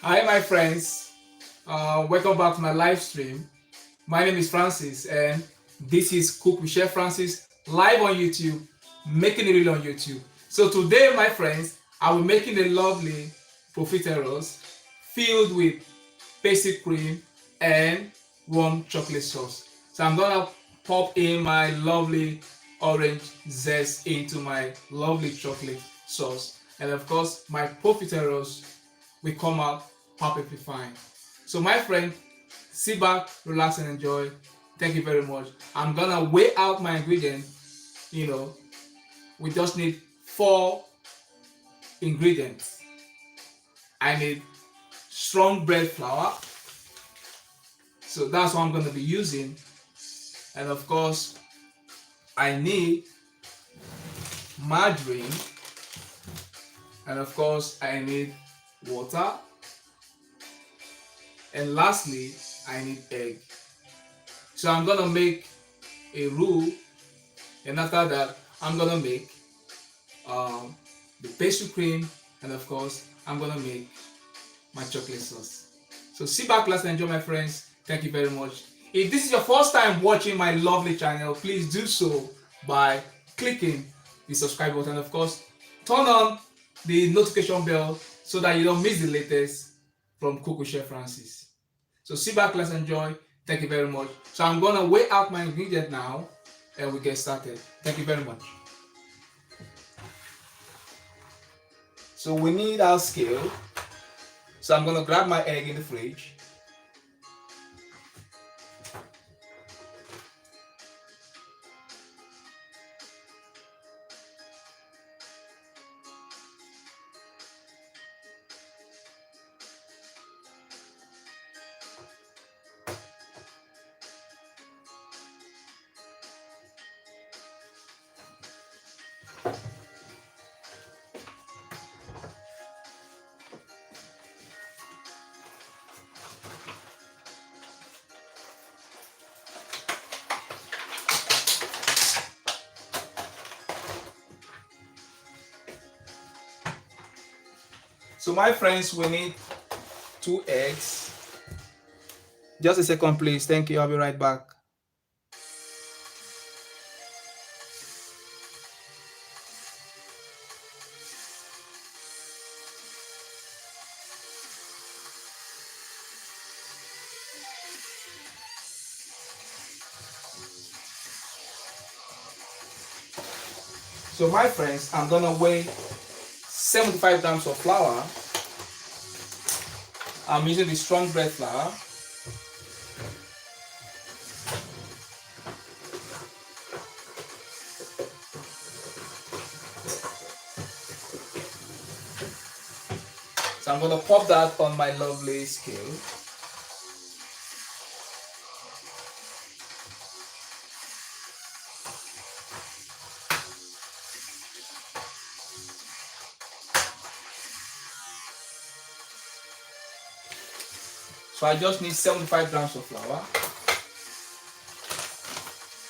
Hi, my friends. Welcome back to my live stream. My name is Francis, and this is Cook with Chef Francis live on YouTube, making it real on YouTube. So today, my friends, I will be making a lovely profiteroles filled with basic cream and warm chocolate sauce. So I'm gonna pop in my lovely orange zest into my lovely chocolate sauce, and of course, my profiteroles will come out perfectly fine. So my friend, sit back, relax and enjoy. Thank you very much. I'm gonna weigh out my ingredients. We just need 4 ingredients. I need strong bread flour, so that's what I'm gonna be using. And of course, I need margarine, and of course, I need water, and lastly, I need egg. So I'm gonna make a roux, and after that, I'm gonna make um, the pastry cream, and of course, I'm gonna make my chocolate sauce. So sit back, let's enjoy, my friends. Thank you very much. If this is your first time watching my lovely channel, please do so by clicking the subscribe button. Of course, turn on the notification bell so that you don't miss the latest from Cook with Chef Francis. So sit back, let's enjoy. Thank you very much. So I'm gonna weigh out my ingredient now, and we get started. Thank you very much. So we need our scale. So I'm gonna grab my egg in the fridge. So my friends, we need 2 eggs. Just a second, please. Thank you. I'll be right back. So my friends, I'm gonna weigh 75 grams of flour. I'm using the strong bread flour. So I'm gonna pop that on my lovely scale. So I just need 75 grams of flour.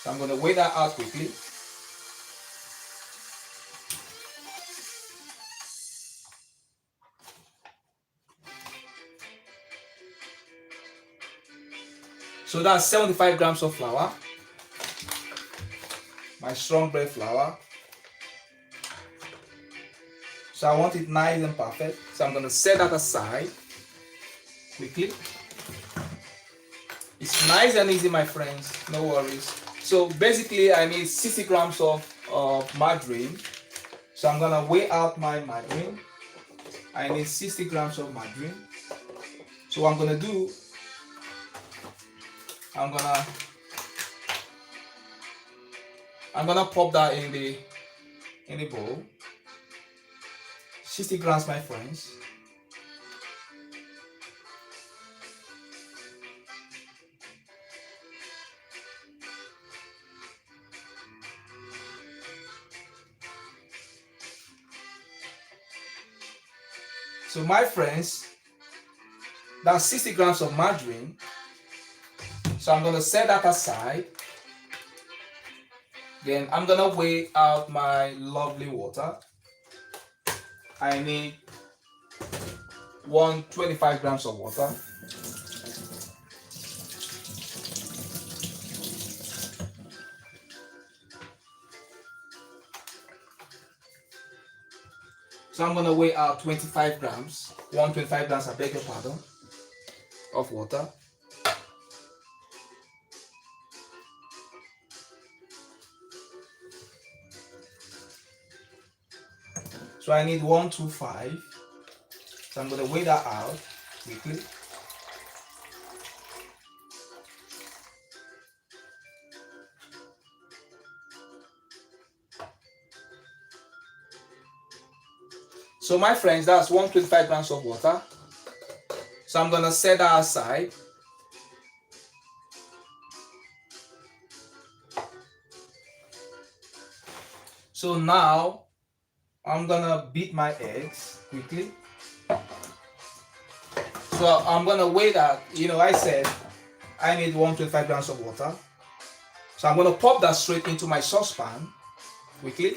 So I'm gonna weigh that out quickly. So that's 75 grams of flour. My strong bread flour. So I want it nice and perfect. So I'm gonna set that aside quickly. It's nice and easy, my friends, no worries. So basically I need 60 grams of margarine. So I'm gonna weigh out my margarine. I need 60 grams of margarine. So what I'm gonna do, I'm gonna pop that in the bowl. 60 grams, my friends. So my friends, that's 60 grams of margarine. So I'm gonna set that aside. Then I'm gonna weigh out my lovely water. I need 125 grams of water. So I'm gonna weigh out 25 grams, 125 grams, I beg your pardon, of water. So I need 125. So I'm gonna weigh that out quickly. So my friends, that's 125 grams of water. So I'm gonna set that aside. So now I'm gonna beat my eggs quickly. So I'm gonna weigh that, I said I need 125 grams of water. So I'm gonna pop that straight into my saucepan quickly.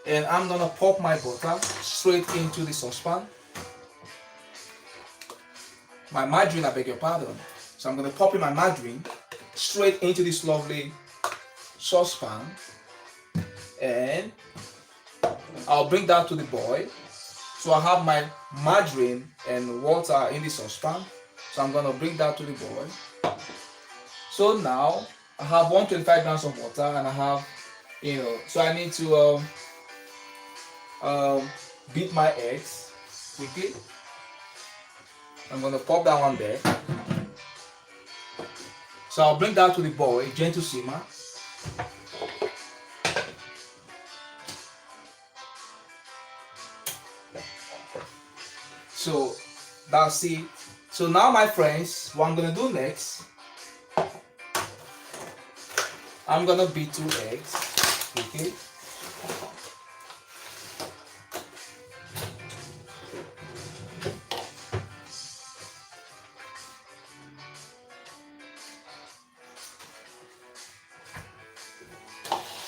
And I'm gonna pop my butter straight into the saucepan. My margarine, I beg your pardon. So I'm gonna pop in my margarine straight into this lovely saucepan. And I'll bring that to the boil. So I have my margarine and water in the saucepan. So I'm gonna bring that to the boil. So now I have 125 grams of water and I have, so I need to beat my eggs quickly. I'm gonna pop that one there. So I'll bring that to the boil, gentle simmer. So that's it. So now my friends, what I'm gonna do next, I'm gonna beat 2 eggs, okay?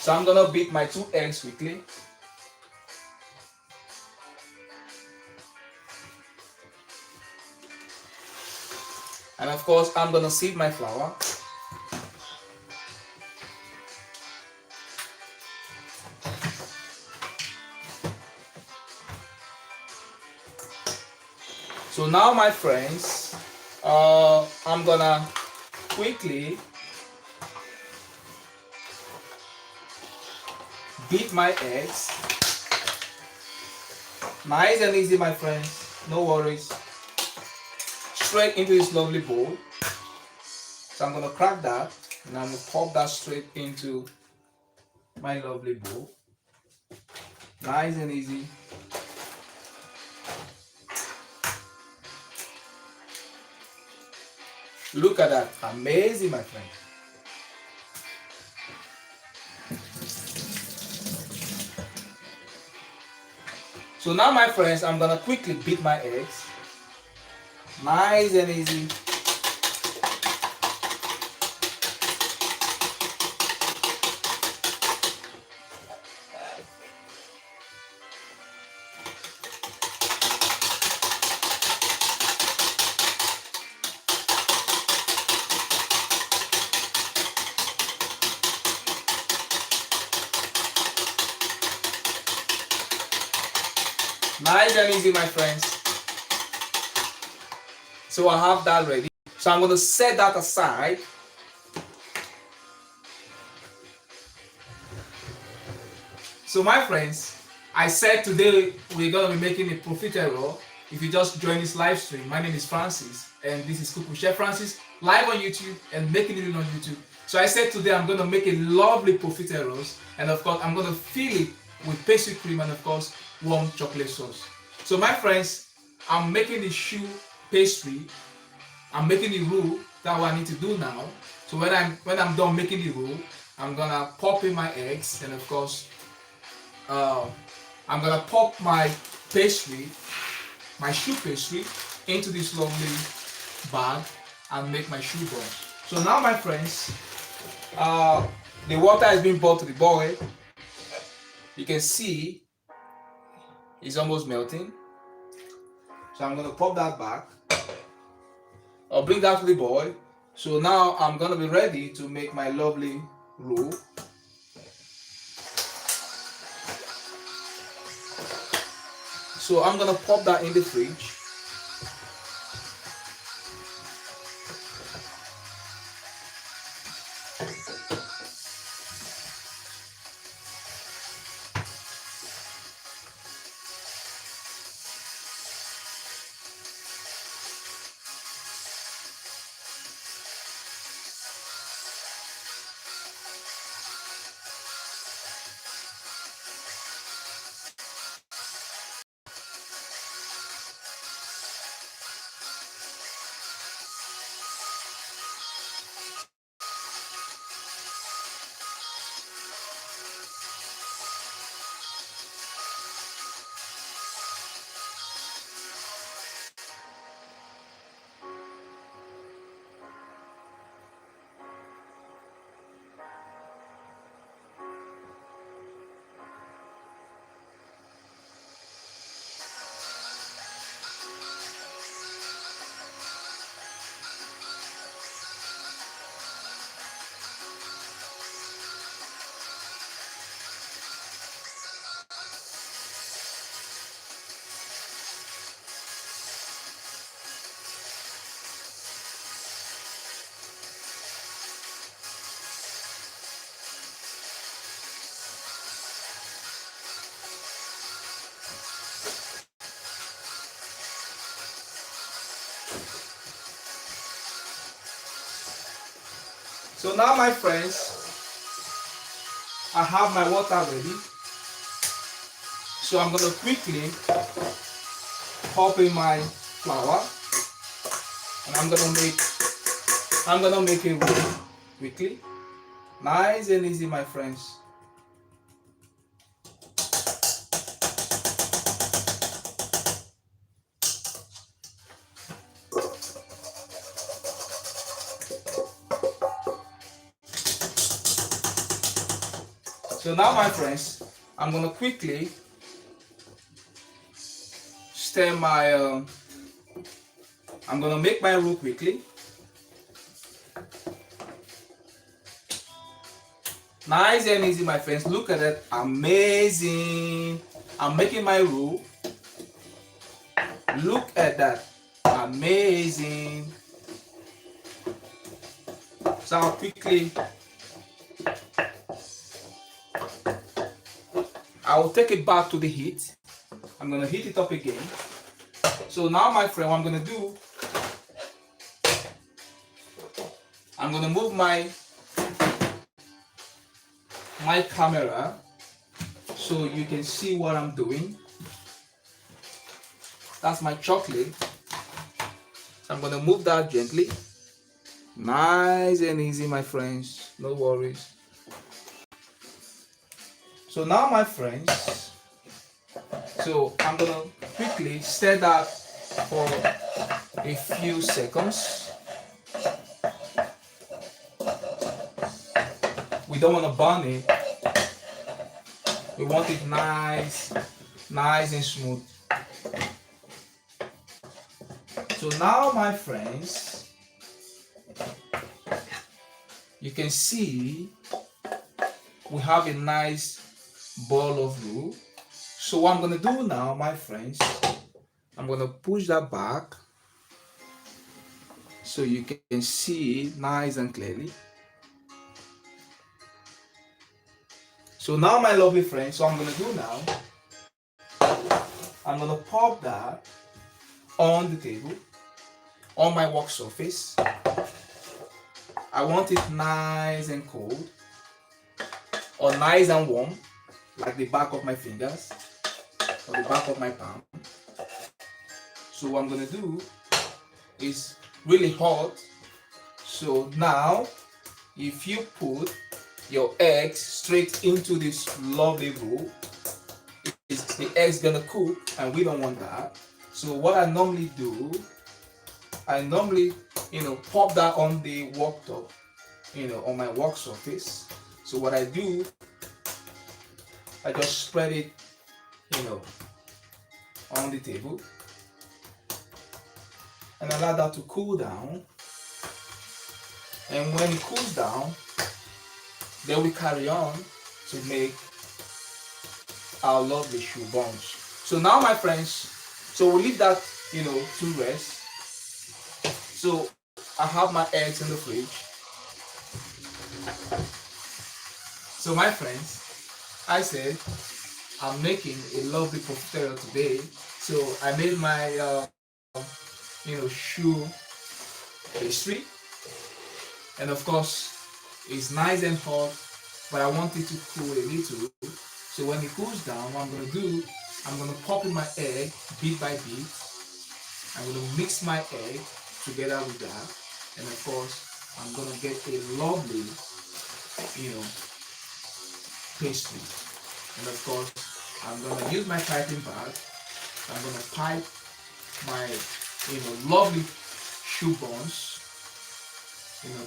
So I'm gonna beat my 2 eggs quickly. And of course, I'm gonna sieve my flour. So now my friends, I'm gonna quickly beat my eggs. Nice and easy, my friends, no worries. Straight into this lovely bowl. So I'm gonna crack that and I'm gonna pop that straight into my lovely bowl. Nice and easy. Look at that, amazing, my friend. So now, my friends, I'm gonna quickly beat my eggs. Nice and easy. Nice and easy, my friends. So I have that ready. So I'm going to set that aside. So my friends, I said today we're going to be making a profiterole. If you just join this live stream, my name is Francis and this is Cook with Chef Francis, live on YouTube and making it on YouTube. So I said today I'm going to make a lovely profiteroles, and of course I'm going to fill it with pastry cream and of course warm chocolate sauce. So my friends, I'm making the choux pastry. I'm making the roux. That's what I need to do now. So when I'm done making the roux, I'm gonna pop in my eggs, and of course I'm gonna pop my pastry, my choux pastry, into this lovely bag and make my choux ball. So now, my friends, the water has been brought to the boil. You can see it's almost melting. So I'm gonna pop that back. I'll bring that to the boil. So now I'm gonna be ready to make my lovely roux. So I'm gonna pop that in the fridge. So now my friends, I have my water ready. So I'm gonna quickly pop in my flour and I'm gonna make it roux quickly. Nice and easy, my friends. So now my friends, I'm gonna quickly stir my I'm gonna make my roux quickly. Nice and easy, my friends. Look at it, amazing. I'm making my roux. Look at that, amazing. So I'll quickly, I will take it back to the heat. I'm gonna heat it up again. So now my friend, what I'm gonna do, I'm gonna move my camera so you can see what I'm doing. That's my chocolate. I'm gonna move that gently. Nice and easy, my friends, no worries. So now my friends, so I'm gonna quickly stir that for a few seconds. We don't want to burn it. We want it nice and smooth. So now my friends, you can see we have a nice ball of roux. So what I'm gonna do now, my friends, I'm gonna push that back so you can see nice and clearly. So now my lovely friends, what I'm gonna do now, I'm gonna pop that on the table, on my work surface. I want it nice and cold, or nice and warm, like the back of my fingers, or the back of my palm. So what I'm gonna do is really hot. So now, if you put your eggs straight into this lovely roux, the eggs gonna cook, and we don't want that. So what I normally do, I normally, pop that on the worktop, on my work surface. So what I do, I just spread it, on the table. and allow that to cool down. And when it cools down, then we carry on to make our lovely shoe buns. So now, my friends, so we leave that, to rest. So I have my eggs in the fridge. So my friends, I said I'm making a lovely profiterole today. So I made my shoe pastry, and of course it's nice and hot, but I want it to cool a little. So when it cools down, what I'm gonna pop in my egg bit by bit. I'm gonna mix my egg together with that, and of course I'm gonna get a lovely, pastry. And of course I'm gonna use my piping bag. I'm gonna pipe my, lovely shoe buns,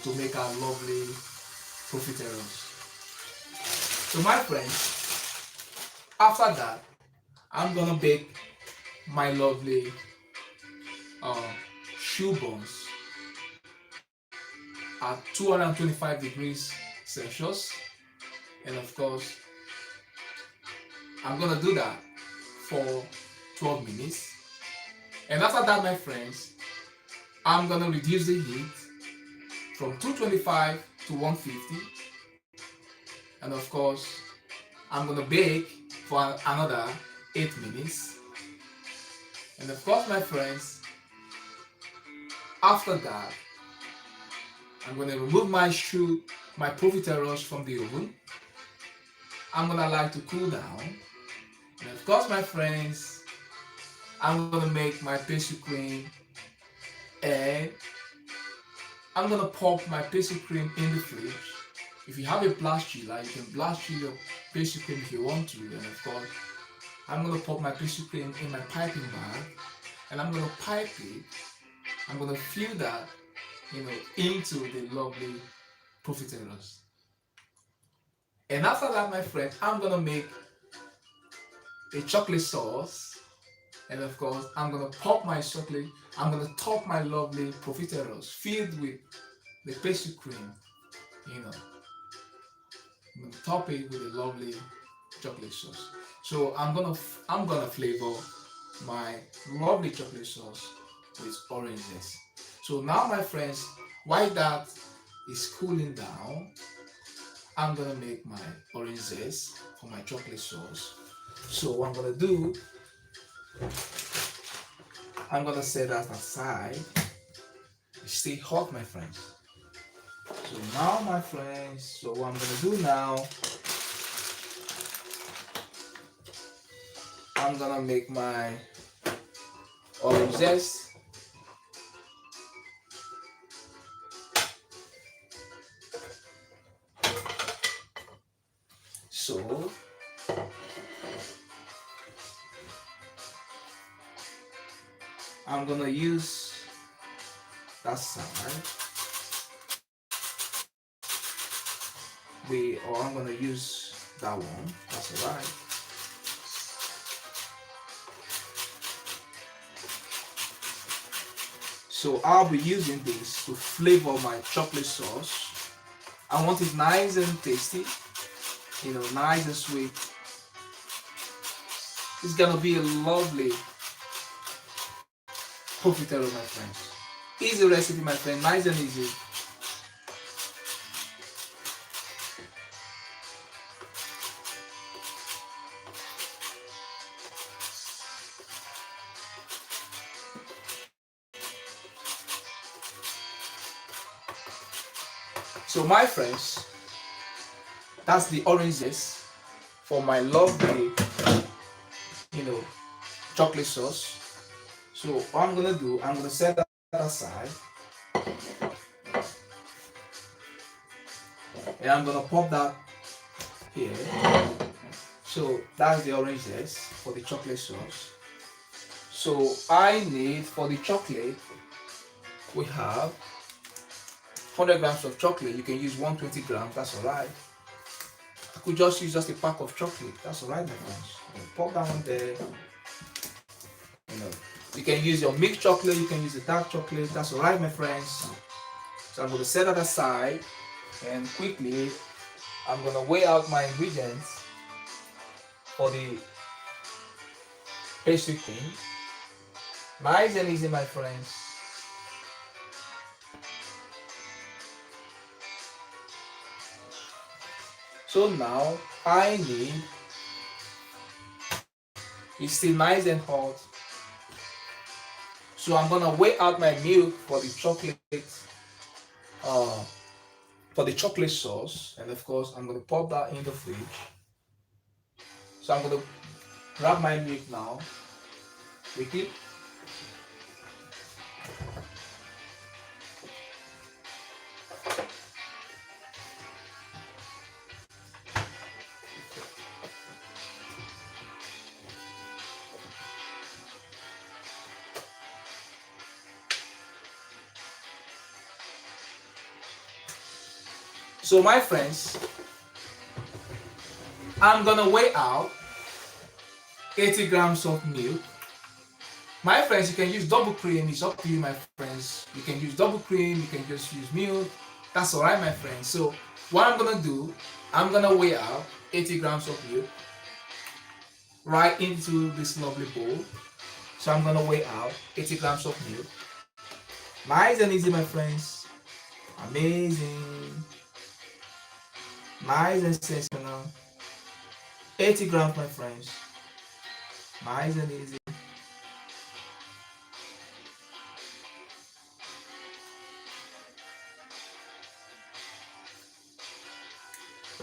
to make our lovely profiteroles. So my friends, after that, I'm gonna bake my lovely shoe buns at 225 degrees Celsius, and of course I'm gonna do that for 12 minutes. And after that, my friends, I'm gonna reduce the heat from 225 to 150, and of course I'm gonna bake for another 8 minutes. And of course, my friends, after that, I'm gonna remove my profiteroles from the oven. I'm gonna allow it to cool down. And of course, my friends, I'm gonna make my pastry cream, and I'm gonna pop my pastry cream in the fridge. If you have a blast chiller, you can blast chill your pastry cream if you want to. And of course, I'm gonna pop my pastry cream in my piping bag, and I'm gonna pipe it. I'm gonna fill that, into the lovely profiteroles. And after that, my friend, I'm gonna make a chocolate sauce. And of course, I'm gonna top my lovely profiteroles filled with the pastry cream. I'm gonna top it with a lovely chocolate sauce. So I'm gonna flavor my lovely chocolate sauce with orange zest. So now, my friends, while that is cooling down, I'm gonna make my orange zest for my chocolate sauce. So what I'm gonna do, I'm gonna set that aside. It's still hot, my friends. So now, my friends, so what I'm gonna do now, I'm gonna make my orange zest. So I'm gonna use that side. Or I'm gonna use that one. That's alright. So I'll be using this to flavor my chocolate sauce. I want it nice and tasty, nice and sweet. It's gonna be a lovely profiterole, my friends. Easy recipe, my friend, nice and easy. So my friends, that's the orange zest for my lovely, chocolate sauce. So what I'm gonna do, I'm gonna set that aside, and I'm gonna pop that here. So that's the orange zest for the chocolate sauce. So I need, for the chocolate, we have 100 grams of chocolate. You can use 120 grams, that's alright. I could just use a pack of chocolate, that's alright, my friends. Pop that one there, You can use your milk chocolate, you can use the dark chocolate, that's alright, my friends. So I'm going to set that aside, and quickly I'm going to weigh out my ingredients for the pastry cream. Nice and easy, my friends. So now I need, it's still nice and hot. So I'm gonna weigh out my milk uh, for the chocolate sauce, and of course I'm gonna pop that in the fridge. So I'm gonna grab my milk now, quickly. So my friends, I'm gonna weigh out 80 grams of milk. My friends, you can use double cream, it's up to you, my friends. You can use double cream, you can just use milk. That's alright, my friends. So what I'm gonna do, I'm gonna weigh out 80 grams of milk right into this lovely bowl. So I'm gonna weigh out 80 grams of milk. Nice and easy, my friends. Amazing. Nice and sensational. 80 grams, my friends. Nice and easy.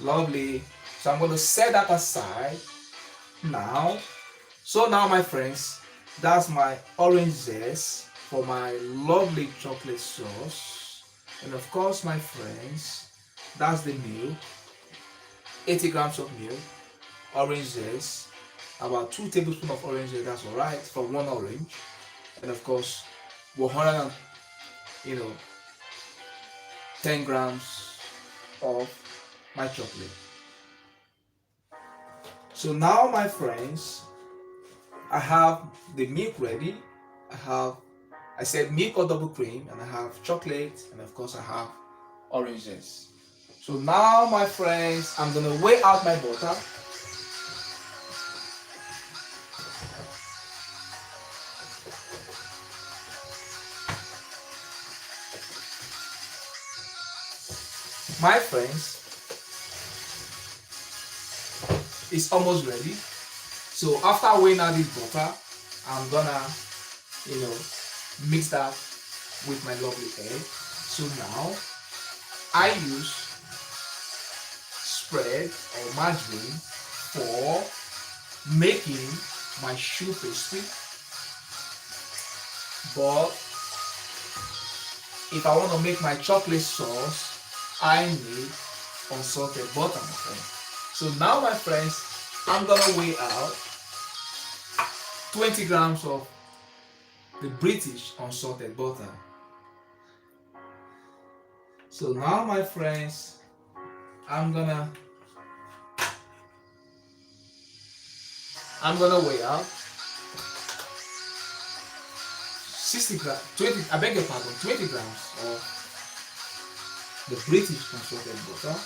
Lovely. So I'm going to set that aside now. So now, my friends, that's my orange zest for my lovely chocolate sauce. And of course, my friends, that's the milk. 80 grams of milk, orange zest, about 2 tablespoons of orange zest, that's alright, for one orange. And of course, 100 10 grams of my chocolate. So now, my friends, I have the milk ready. I said milk or double cream, and I have chocolate, and of course I have oranges. So now, my friends, I'm gonna weigh out my butter. My friends, it's almost ready. So after weighing out this butter, I'm gonna, mix that with my lovely egg. So now I use spread or margarine for making my choux pastry. But if I want to make my chocolate sauce, I need unsalted butter, my friends. So now, my friends, I'm gonna weigh out 20 grams of the British unsalted butter. So now, my friends, I'm gonna weigh out 60 grams, 20, I beg your pardon, 20 grams of the British unsalted butter.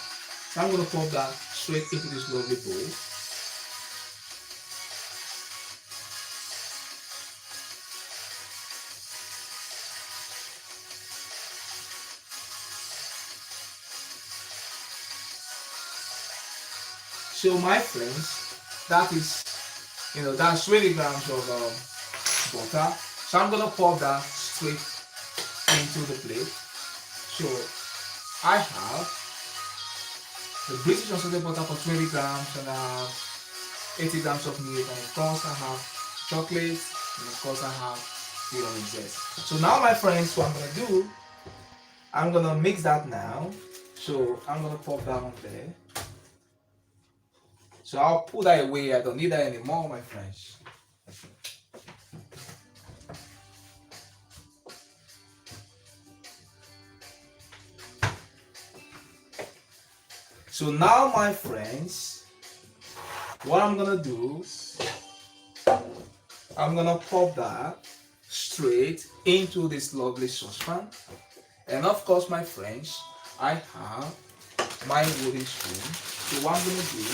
So I'm gonna pop that straight into this lovely bowl. So my friends, that's 20 grams of butter. So I'm gonna pour that straight into the plate. So I have the British unsalted butter for 20 grams, and I have 80 grams of milk, and of course I have chocolate, and of course I have the orange zest. So now, my friends, what I'm gonna do, I'm gonna mix that now. So I'm gonna pop that on there. So I'll put that away. I don't need that anymore, my friends. So now, my friends, what I'm gonna do, I'm gonna pop that straight into this lovely saucepan. And of course, my friends, I have my wooden spoon. So what I'm gonna do,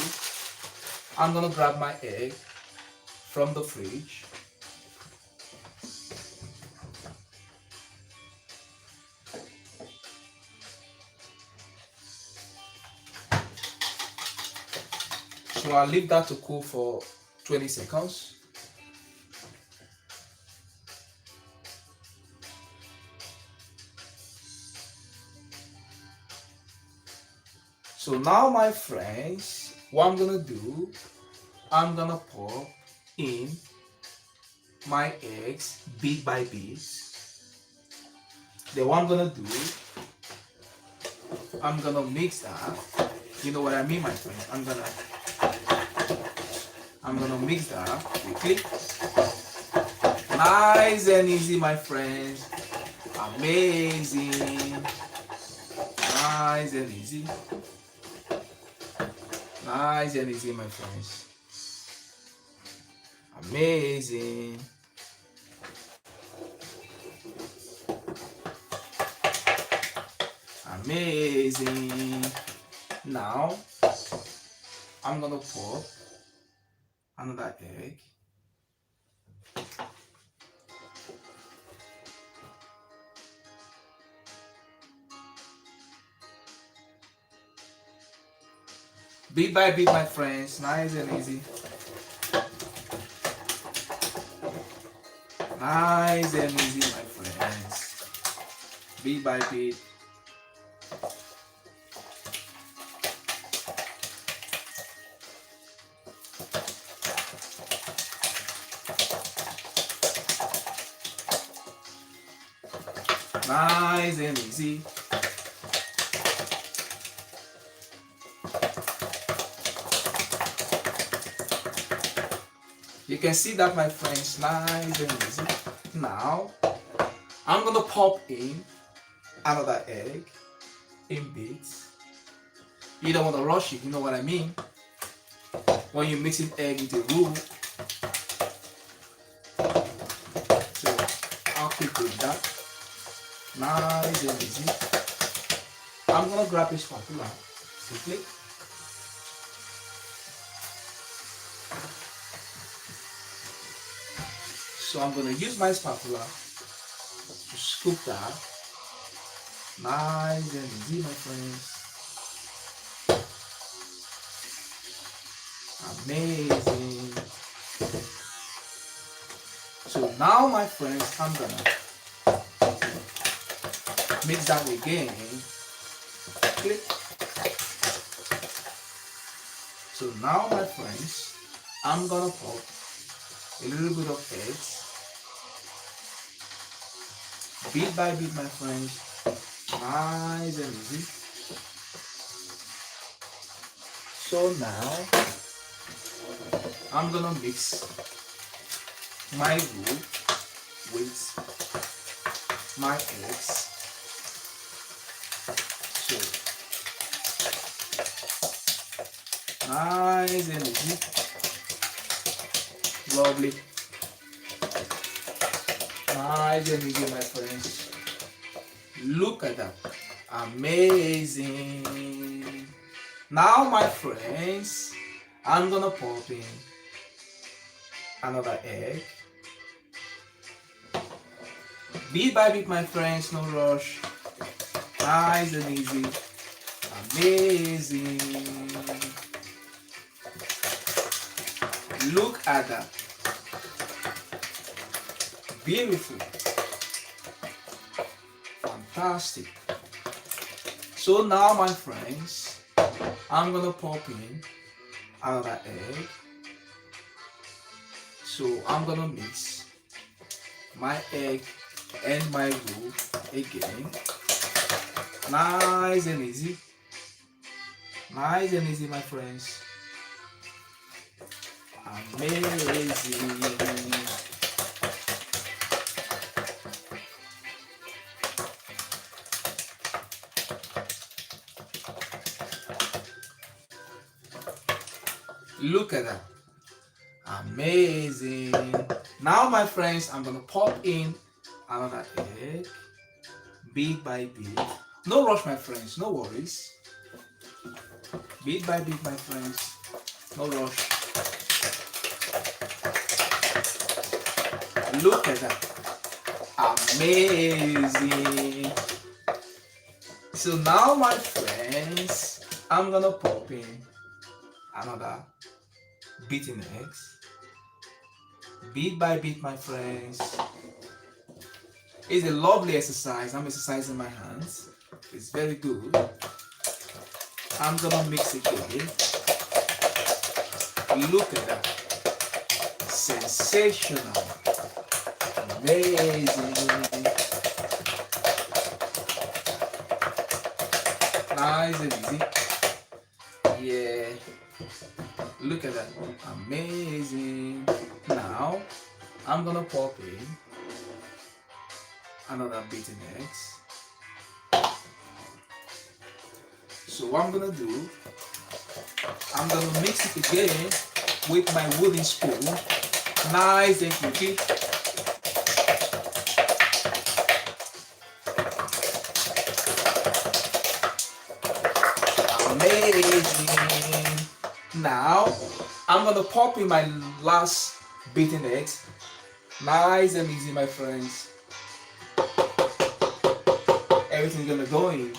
I'm gonna grab my egg from the fridge. So I'll leave that to cool for 20 seconds. So now, my friends, what I'm gonna do, I'm gonna pop in my eggs bit by bit. Then what I'm gonna do, I'm gonna mix that. You know what I mean, my friends? I'm gonna mix that quickly. Nice and easy, my friends. Amazing. Nice and easy. Nice and easy, my friends. Amazing. Amazing. Now, I'm gonna pop another egg. Bit by bit, my friends. Nice and easy. Nice and easy, my friends. Bit by bit. Nice and easy. You can see that, my friends, nice and easy. Now, I'm gonna pop in another egg in bits. You don't want to rush it, you know what I mean? When you're mixing egg into roux. So, I'll keep doing that. Nice and easy. I'm gonna grab a spatula quickly. So I'm gonna use my spatula to scoop that. Nice and easy, my friends. Amazing. So now, my friends, I'm gonna mix that again. Click. So now, my friends, I'm gonna pop a little bit of eggs. Bit by bit, my friends. Nice and easy. So now, I'm gonna mix my roux with my eggs. So, nice and easy. Lovely. Nice and easy, my friends. Look at that. Amazing. Now, my friends, I'm gonna pop in another egg. Bit by bit, my friends, no rush. Nice and easy. Amazing. Look at that. Beautiful. Fantastic. So now, my friends, I'm gonna pop in another egg. So I'm gonna mix my egg and my roux again. Nice and easy. Nice and easy, my friends. Amazing. Look at that. Amazing. Now, my friends, I'm gonna pop in Another egg, bit by bit. No rush, my friends, no worries. Bit by bit, my friends, no rush. Look at that. Amazing. So now, my friends, I'm gonna pop in another beaten eggs, bit by bit, my friends. It's a lovely exercise. I'm exercising my hands. It's very good. I'm gonna mix it again. Look at that. Sensational. Amazing. Nice and easy. Yeah. Look at that. Amazing. Now, I'm gonna pop in another beaten eggs. So what I'm gonna do, I'm gonna mix it again with my wooden spoon. Nice and quickly. Amazing. Now, I'm gonna pop in my last beaten eggs. Nice and easy, my friends. Everything's gonna go in.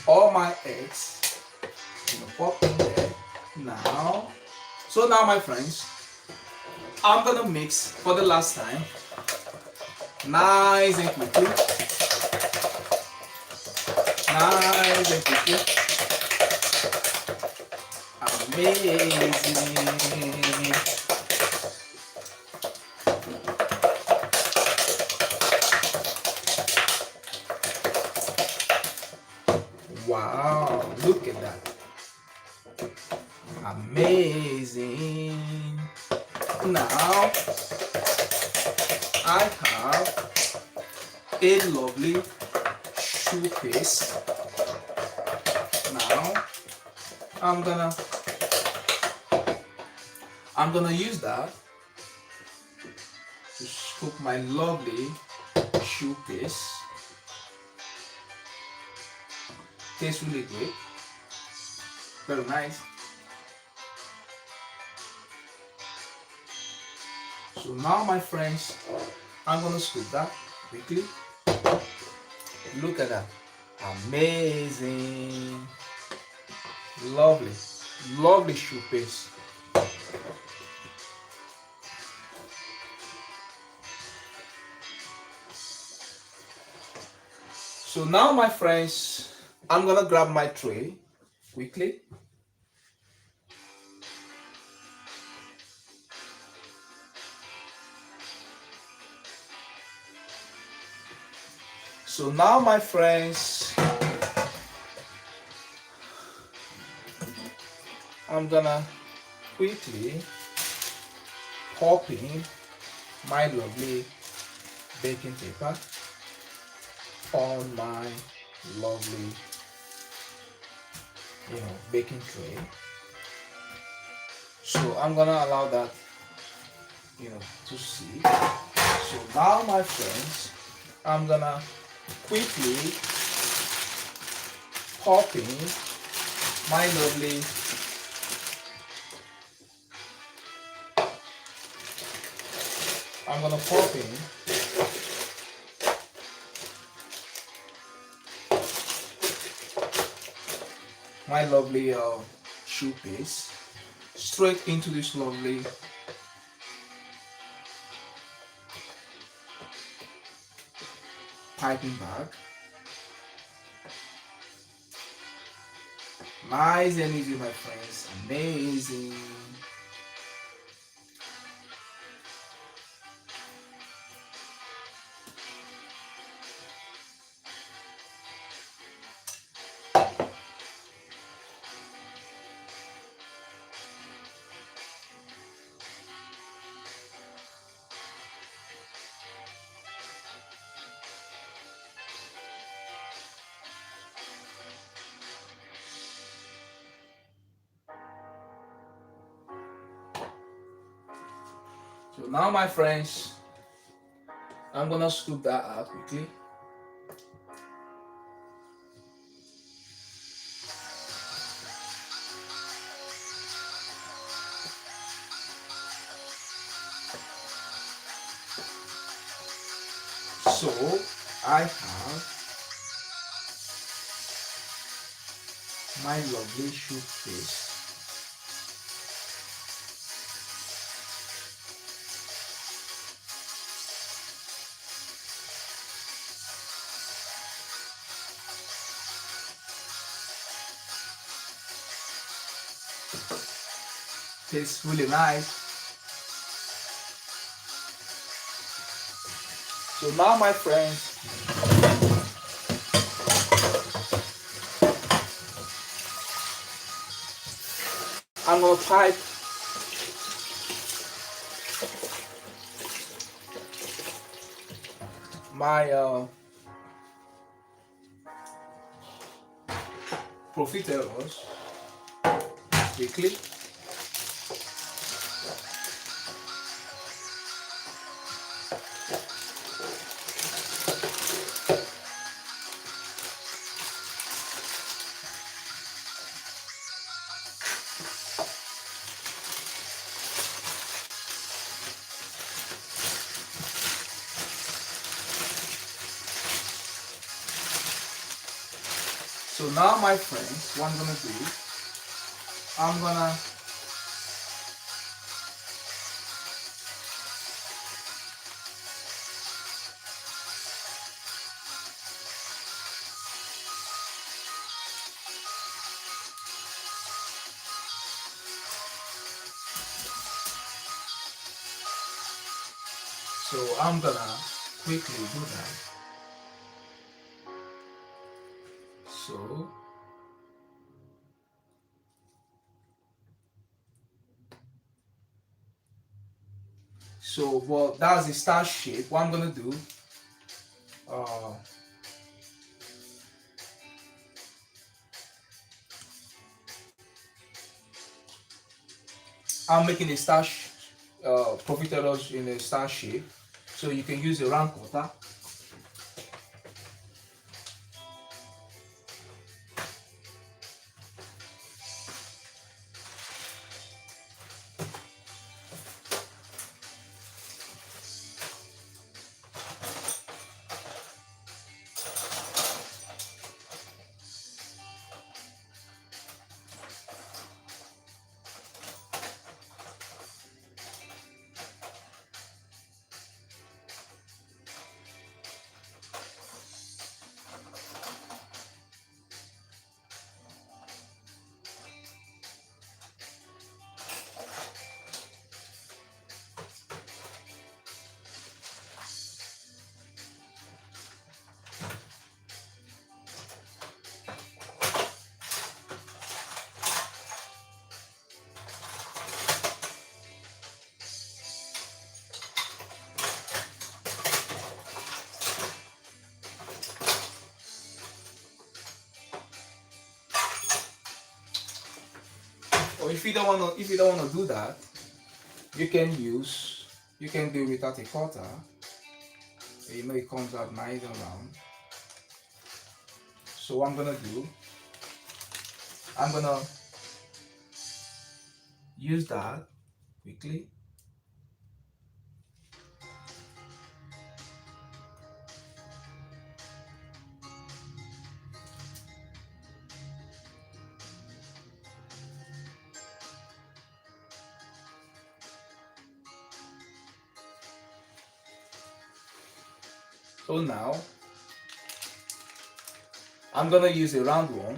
All my eggs. I'm gonna pop in there. Now. So now, my friends, I'm gonna mix for the last time. Nice and quickly. Nice and quickly. Amazing. Wow, look at that. Amazing. Now I have a lovely shoe piece. Now I'm gonna use that to scoop my lovely shoe piece. Tastes really great. Very nice. So now, my friends, I'm gonna scoop that quickly. Look at that. Amazing. Lovely. Lovely shoe piece. So now, my friends, I'm gonna grab my tray quickly. So now, my friends, I'm gonna quickly pop in my lovely baking paper on my lovely, baking tray. So I'm gonna allow that, to see. So now, my friends, I'm gonna quickly pop in my lovely I'm gonna pop in my lovely shoe piece straight into this lovely piping bag. Nice and easy, my friends. Amazing. So now, my friends, I'm gonna scoop that out quickly. So I have my lovely soup paste. Tastes really nice. So now, my friends, I'm gonna pipe my profiteroles quickly. So now, my friends, what I'm gonna do, I'm gonna quickly do that. So well, that's the star shape. What I'm gonna do, uh, I'm making a star profiteroles in a star shape. So you can use a round cutter. Or if you don't wanna do that, you can do it without a cutter. You know it comes out nice and round. So what I'm gonna do, I'm gonna use that quickly. So now I'm gonna use a round one.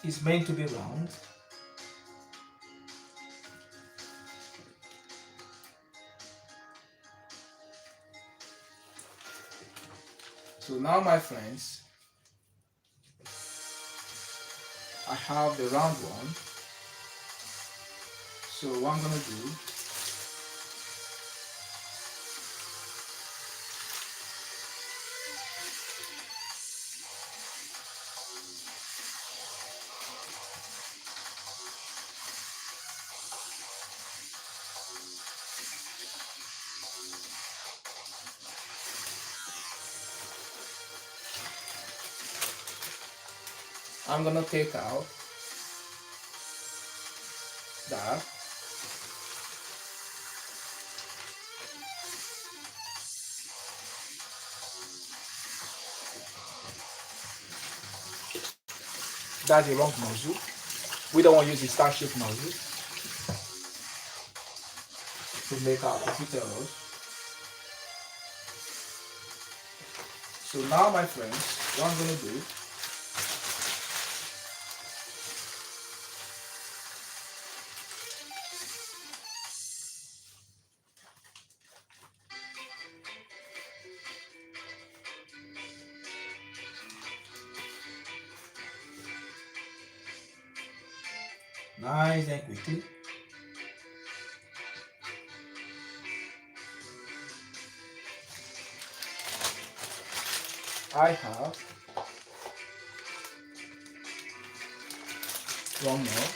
It's meant to be round. So now, my friends, I have the round one. So what I'm gonna do, I'm gonna take out that. That's a long nozzle. We don't want to use the star-shaped nozzle to make our profiteroles. So now, my friends, what I'm gonna do, nice and quickly, I have one more.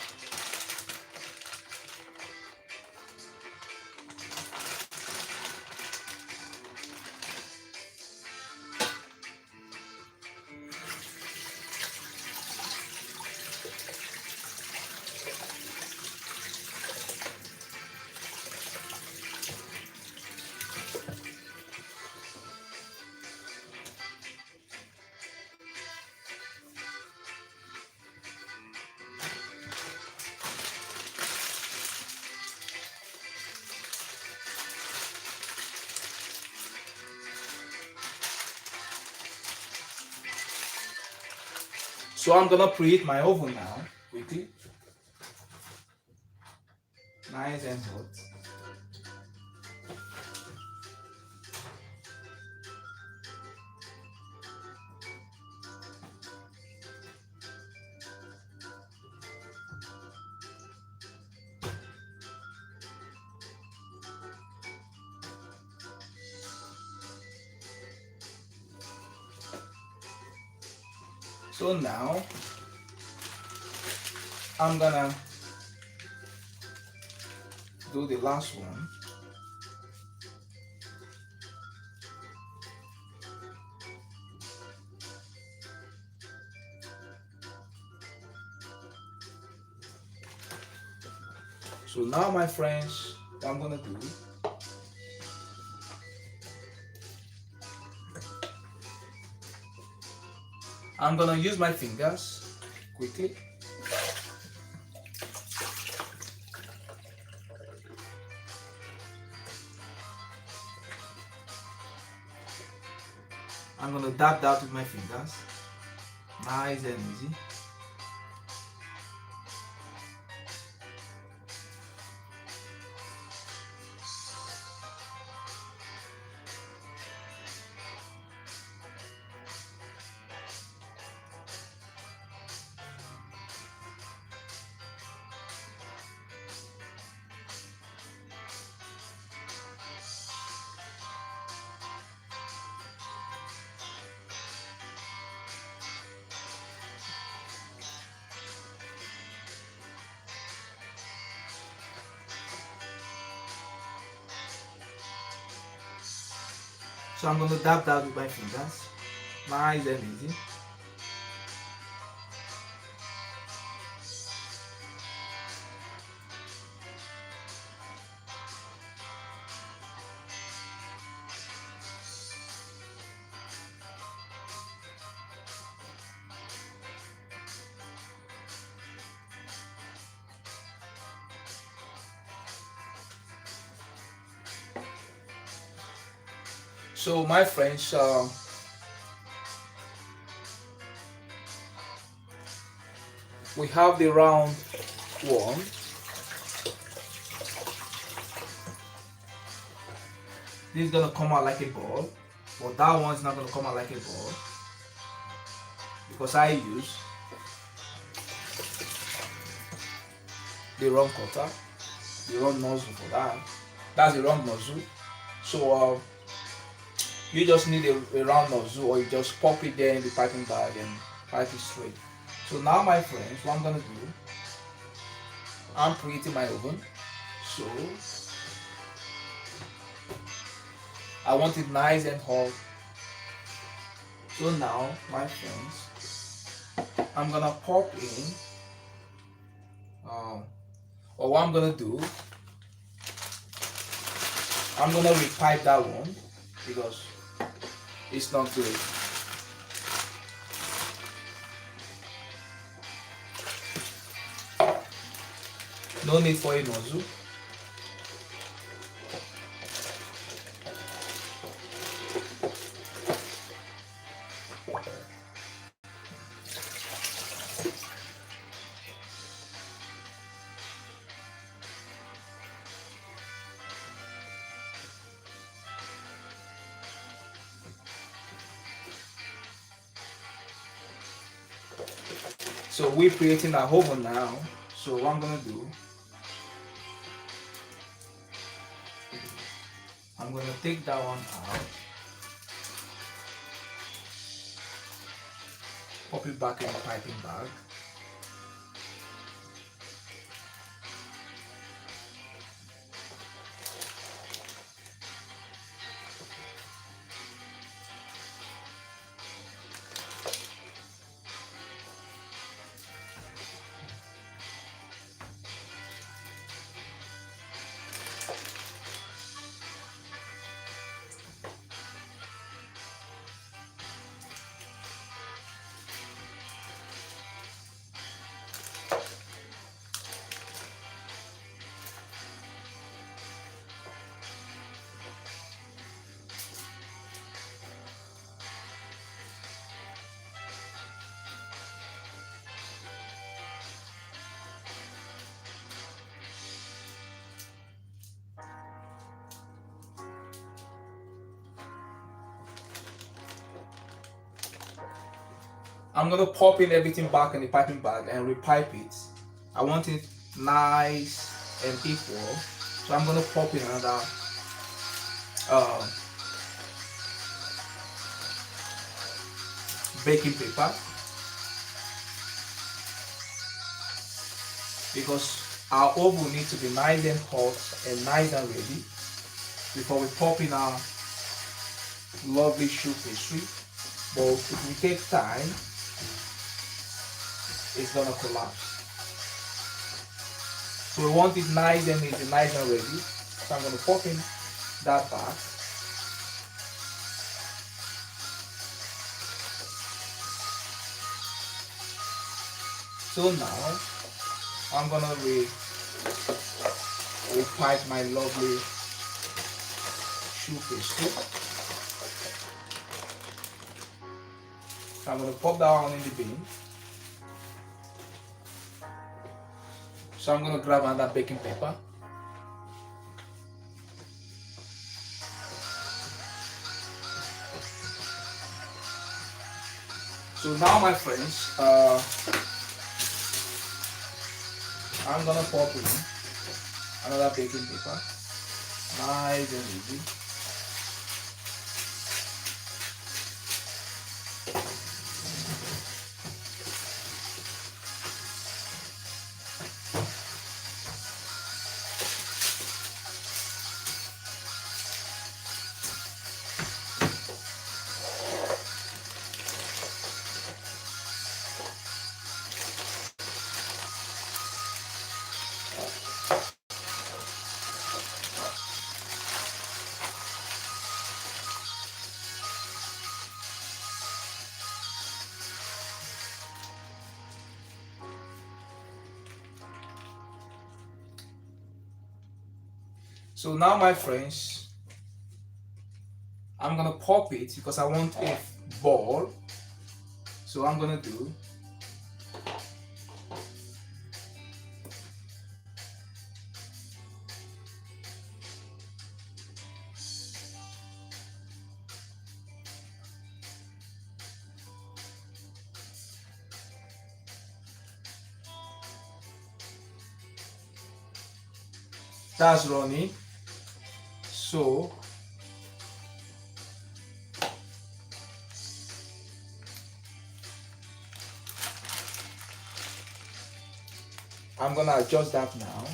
So I'm gonna preheat my oven now, quickly. Nice and hot. So now, I'm gonna do the last one. So now, my friends, what I'm gonna do, I'm gonna use my fingers quickly. I'm gonna dab that with my fingers. Nice and easy. So I'm gonna dab that with my fingers. Nice and easy. So my friends, we have the round one. This is gonna come out like a ball, but that one's not gonna come out like a ball because I use the wrong cutter, the wrong nozzle for that. That's the wrong nozzle. So you just need a round nozzle, or you just pop it there in the piping bag and pipe it straight. So now, my friends, what I'm gonna do, I'm preheating my oven. So I want it nice and hot. So now, my friends, I'm gonna pop in, or what I'm gonna do, I'm gonna repipe that one because it's not good. No need for a nozzle. So we're creating our oven now. So what I'm gonna do, I'm gonna take that one out, pop it back in the piping bag. I'm gonna pop in everything back in the piping bag and repipe it. I want it nice and equal. So I'm gonna pop in another uh, baking paper, because our oven needs to be nice and hot and nice and ready before we pop in our lovely choux pastry. But if we take time, it's gonna collapse. So we want it nice and easy, nice and ready. So I'm gonna pop in that back. So now I'm gonna repipe my lovely choux pastry. So I'm gonna pop that one in the bin. So I'm gonna grab another baking paper. So now, my friends, I'm gonna pop in another baking paper, nice and easy. So now, my friends, I'm gonna pop it because I want a ball. So I'm gonna do, That's running. So I'm gonna adjust that now.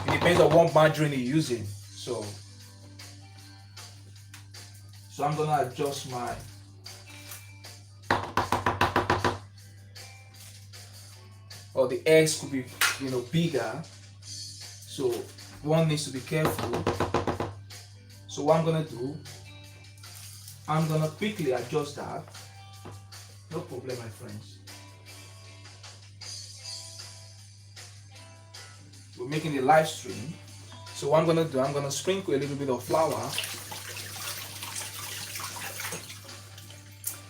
It depends on what margarine you're using. So I'm gonna adjust my or the eggs could be bigger. So one needs to be careful. So what I'm gonna do, I'm gonna quickly adjust that. No problem, my friends. We're making a live stream. So what I'm gonna do, I'm gonna sprinkle a little bit of flour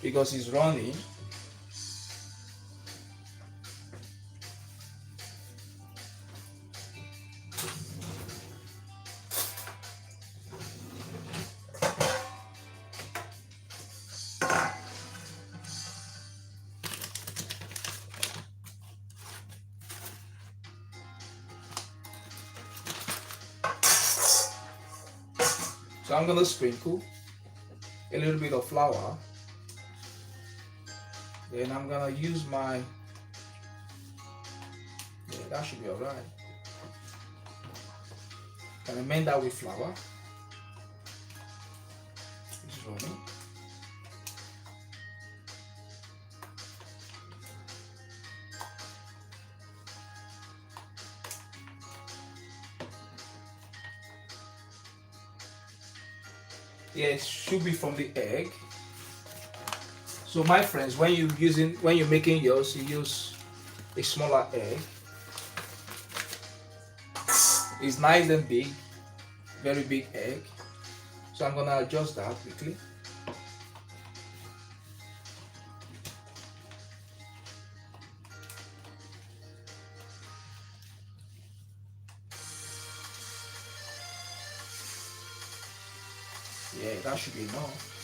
because it's running. So I'm gonna sprinkle a little bit of flour. Then I'm gonna use my, that should be alright. Can I mend that with flour? It's running. Yeah, it should be from the egg. So my friends, when you're making yours, you use a smaller egg. It's nice and big, very big egg. So I'm gonna adjust that quickly. Yeah, that should be enough.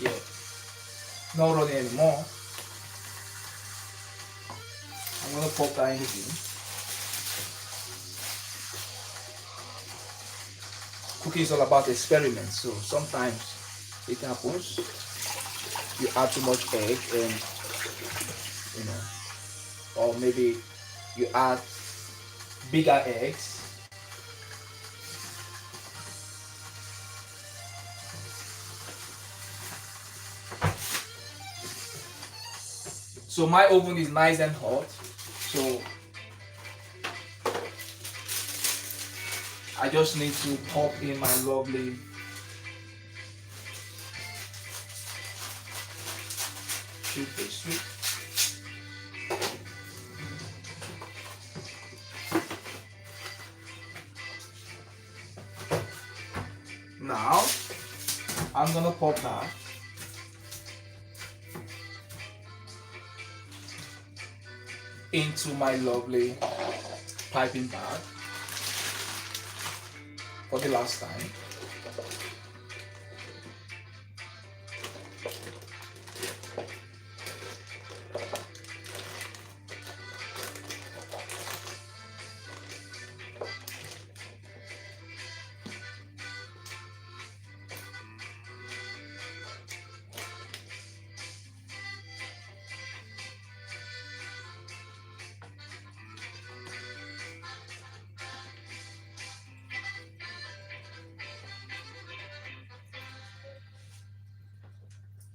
Yeah, not running anymore. I'm gonna pop that in the bin. Cooking is all about experiments, so sometimes it happens. You add too much egg and or maybe you add bigger eggs. So my oven is nice and hot, so I just need to pop in my lovely choux pastry. Now I'm gonna pop that into my lovely piping bag for the last time.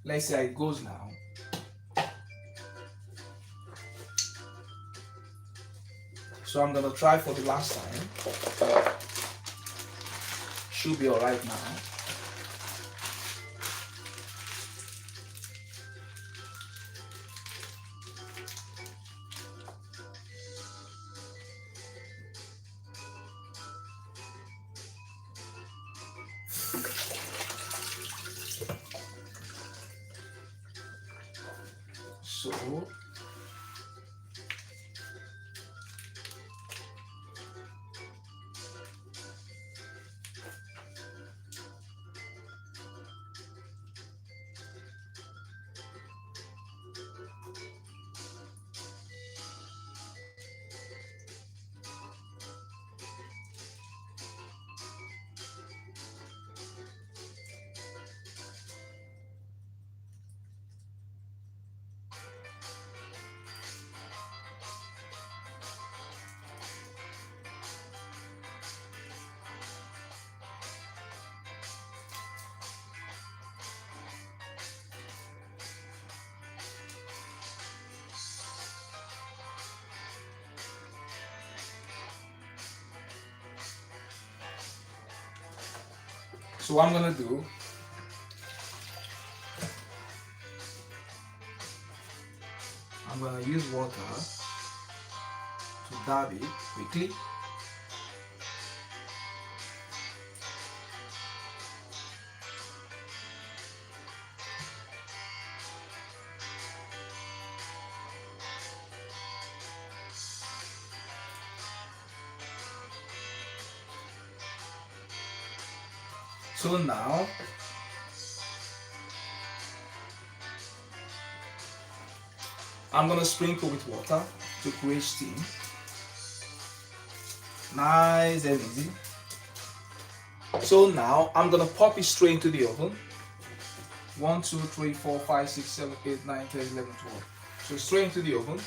Let's see how it goes now. So I'm gonna try for the last time. Should be alright now. So what I'm gonna do, I'm gonna use water to dab it quickly. So now I'm gonna sprinkle with water to create steam. Nice and easy. So now I'm gonna pop it straight into the oven. 1, 2, 3, 4, 5, 6, 7, 8, 9, 10, 11, 12. So straight into the oven.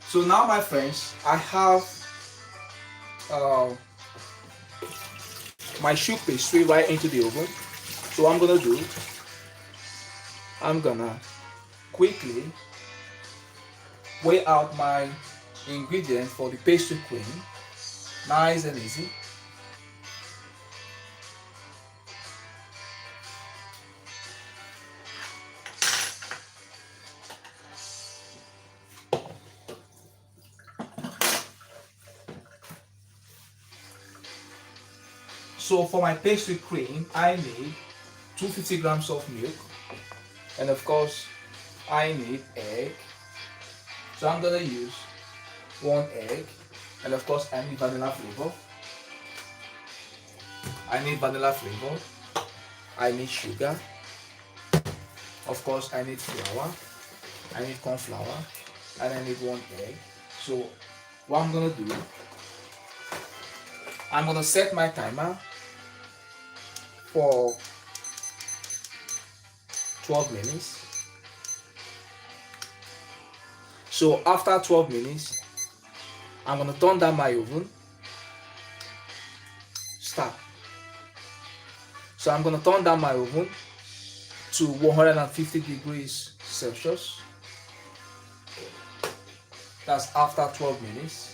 So now, my friends, I have my choux pastry right into the oven. So what I'm gonna do, I'm gonna quickly weigh out my ingredients for the pastry cream. Nice and easy. So for my pastry cream, I need 250 grams of milk, and of course I need egg. So I'm gonna use 1 egg, and of course I need vanilla flavor. I need sugar. Of course I need flour. I need corn flour, and I need 1 egg. So what I'm gonna do, I'm gonna set my timer for 12 minutes. So after 12 minutes, I'm gonna turn down my oven. Stop. So I'm gonna turn down my oven to 150 degrees Celsius. That's after 12 minutes.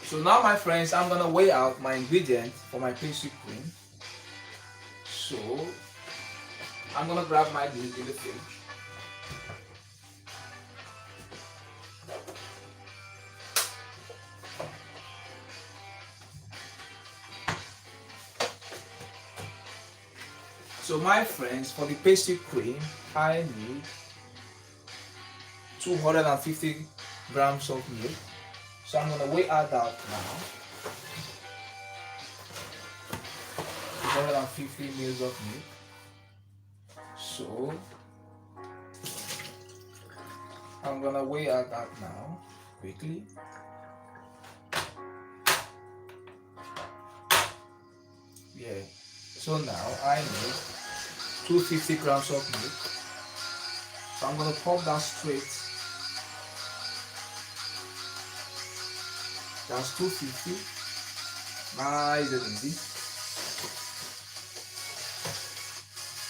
So now, my friends, I'm gonna weigh out my ingredients for my pastry cream. So I'm gonna grab my milk in the fridge. So my friends, for the pastry cream, I need 250 grams of milk. So I'm gonna weigh out that now. 250 ml of milk. So I'm gonna weigh out that now quickly. Yeah. So now I need 250 grams of milk. So I'm gonna pop that straight. That's 250. Nice and easy.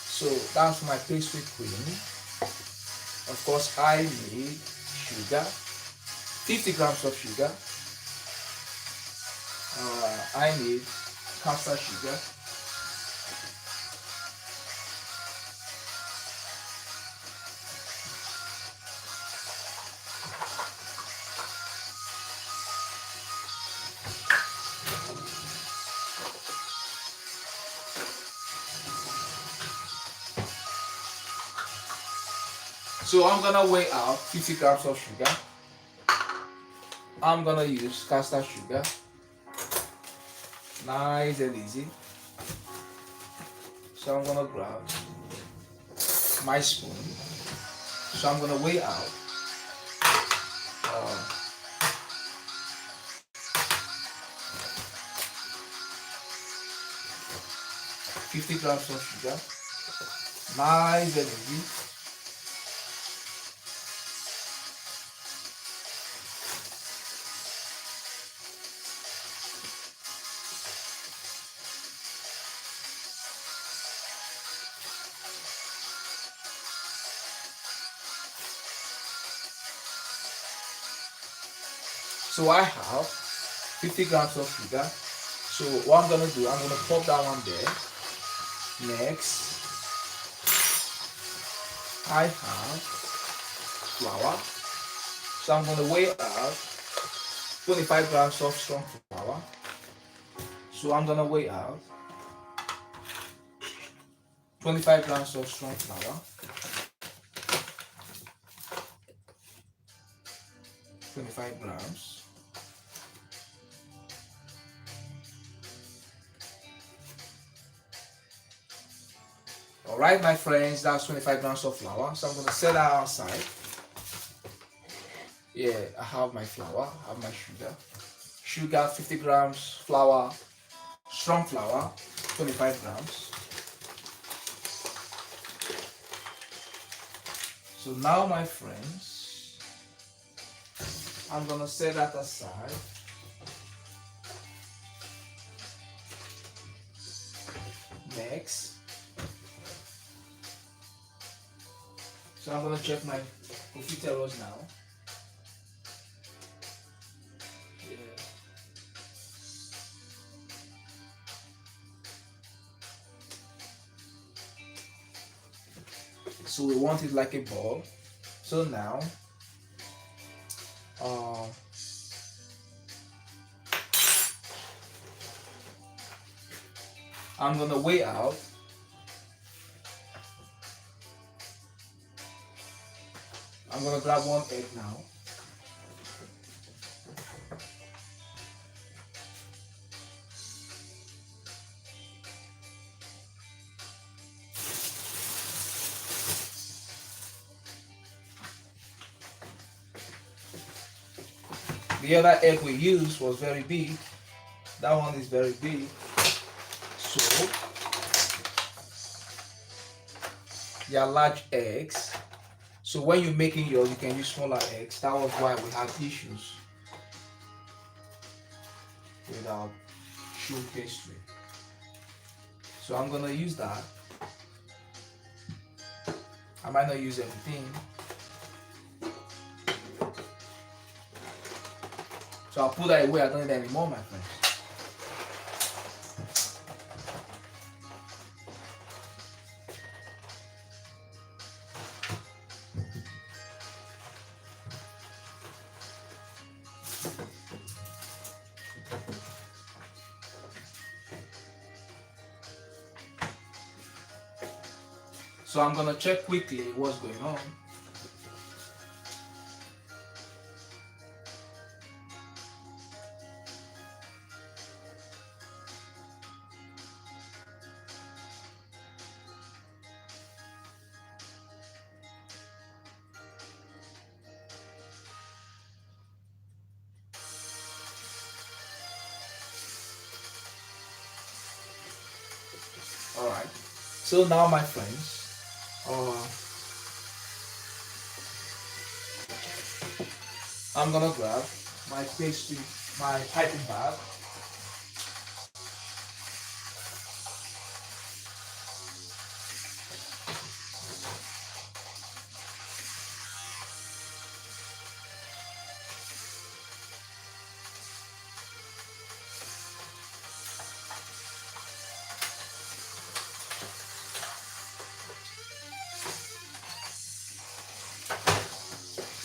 So that's my pastry cream. Of course, I need sugar, 50 grams of sugar. I need caster sugar. So I'm gonna weigh out 50 grams of sugar. I'm gonna use caster sugar. Nice and easy. So I'm gonna grab my spoon. So I'm gonna weigh out 50 grams of sugar. Nice and easy. So I have 50 grams of sugar. So what I'm gonna do, I'm gonna pop that one there. Next, I have flour. So I'm gonna weigh out 25 grams of strong flour. So I'm gonna weigh out 25 grams of strong flour. 25 grams. Alright, my friends, that's 25 grams of flour. So I'm going to set that outside. Yeah, I have my flour, I have my sugar. Sugar, 50 grams, flour, strong flour, 25 grams. So now, my friends, I'm going to set that aside. Next, so I'm going to check my profiteroles now. Yeah. So we want it like a ball. So now, I'm gonna weigh out I'm gonna grab one egg now. The other egg we used was very big. That one is very big. So they are large eggs. So when you're making yours, you can use smaller eggs. That was why we had issues with our choux pastry. So I'm gonna use that. I might not use everything. So I'll put that away. I don't need it anymore, my friends. So I'm gonna check quickly what's going on. Alright. So now, my friends, I'm gonna grab my pastry, my piping bag.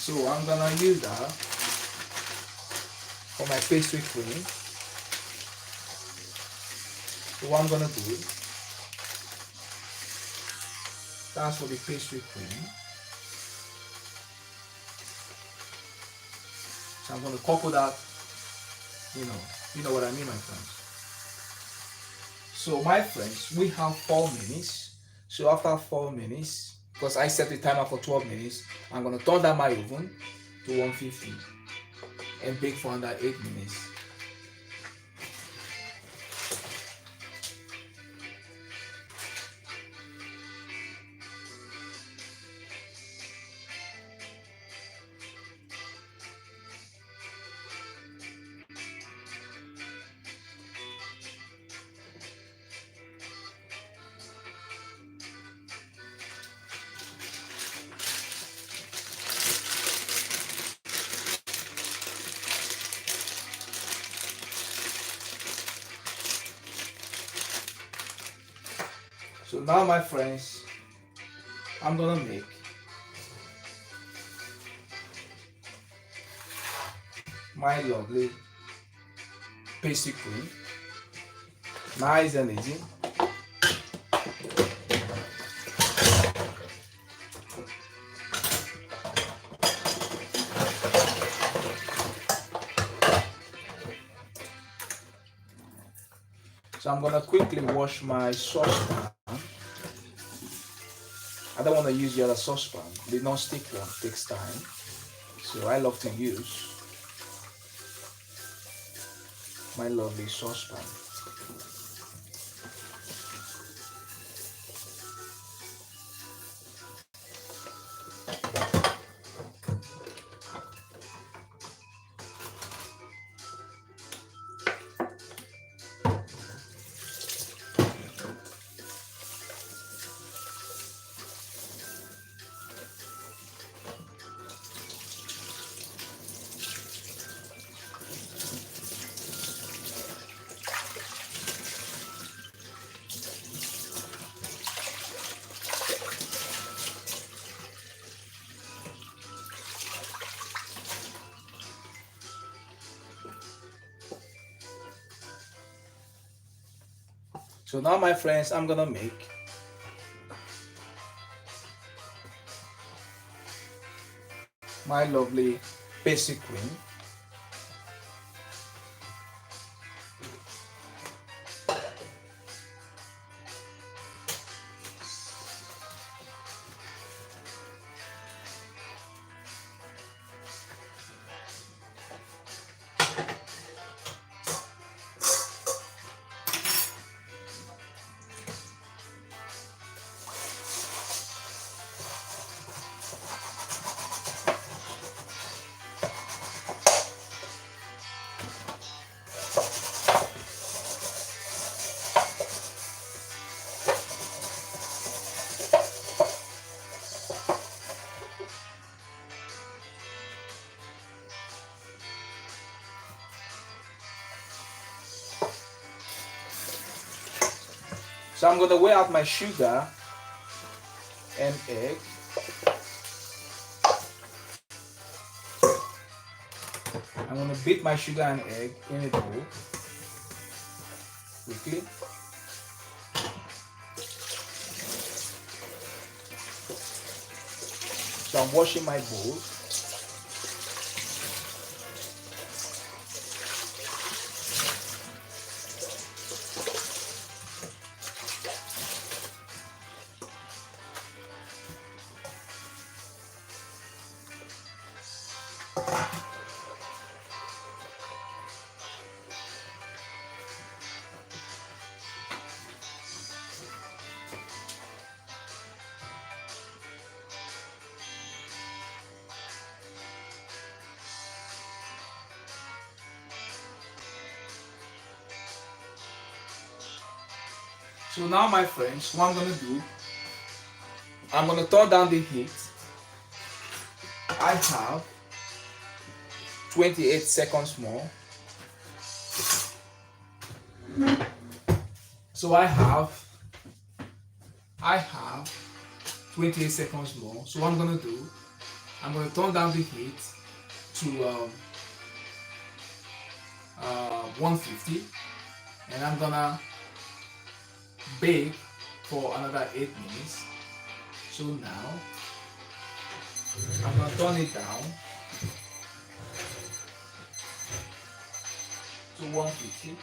So I'm gonna use that for my pastry cream. So what I'm gonna do, that's for the pastry cream. So I'm gonna couple that, you know what I mean, my friends. So my friends, we have 4 minutes. So after 4 minutes, because I set the timer for 12 minutes, I'm gonna turn down my oven to 150 and bake for under 8 minutes. So now my friends, I'm gonna make my lovely pastry cream, nice and easy. So I'm gonna quickly wash my saucepan. I don't want to use the other saucepan. The non-stick one takes time. So I love to use my lovely saucepan. So now my friends, I'm gonna make my lovely pastry cream. So I'm gonna weigh out my sugar and egg. I'm gonna beat my sugar and egg in a bowl quickly. So I'm washing my bowl. So now my friends, what I'm gonna do, I'm gonna turn down the heat. I have 28 seconds more. So I have 28 seconds more. So what I'm gonna do, I'm going to turn down the heat to 150, and I'm gonna bake for another 8 minutes. So now I'm gonna turn it down to 150.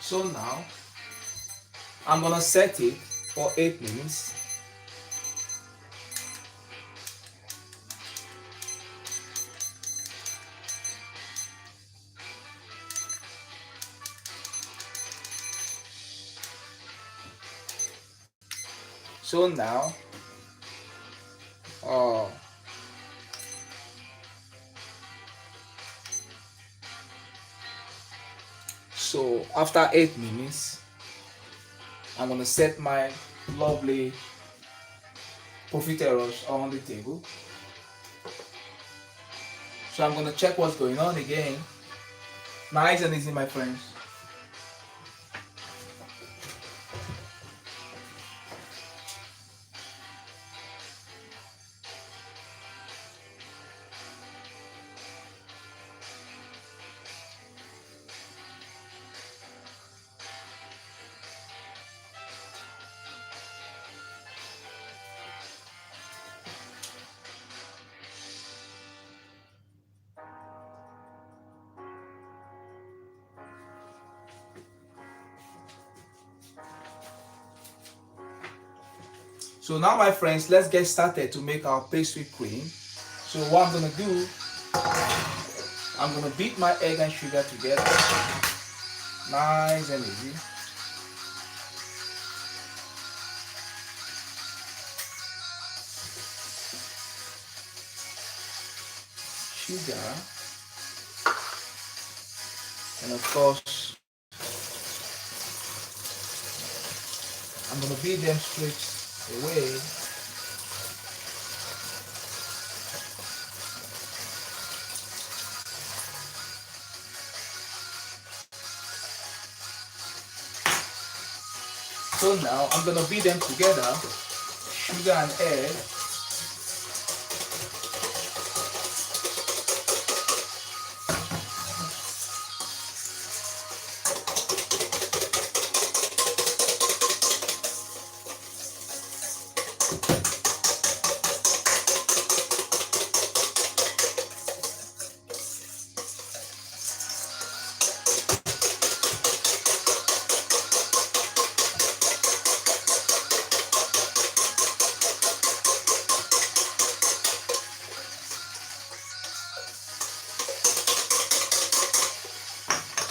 So now I'm gonna set it for 8 minutes. So now uh, so after 8 minutes, I'm gonna set my lovely profiteroles on the table. So I'm gonna check what's going on again. Nice and easy, my friends. So now, my friends, let's get started to make our pastry cream. So what I'm gonna do, I'm gonna beat my egg and sugar together, nice and easy. Sugar, and of course, I'm gonna beat them straight away. So now I'm gonna beat them together, sugar and egg.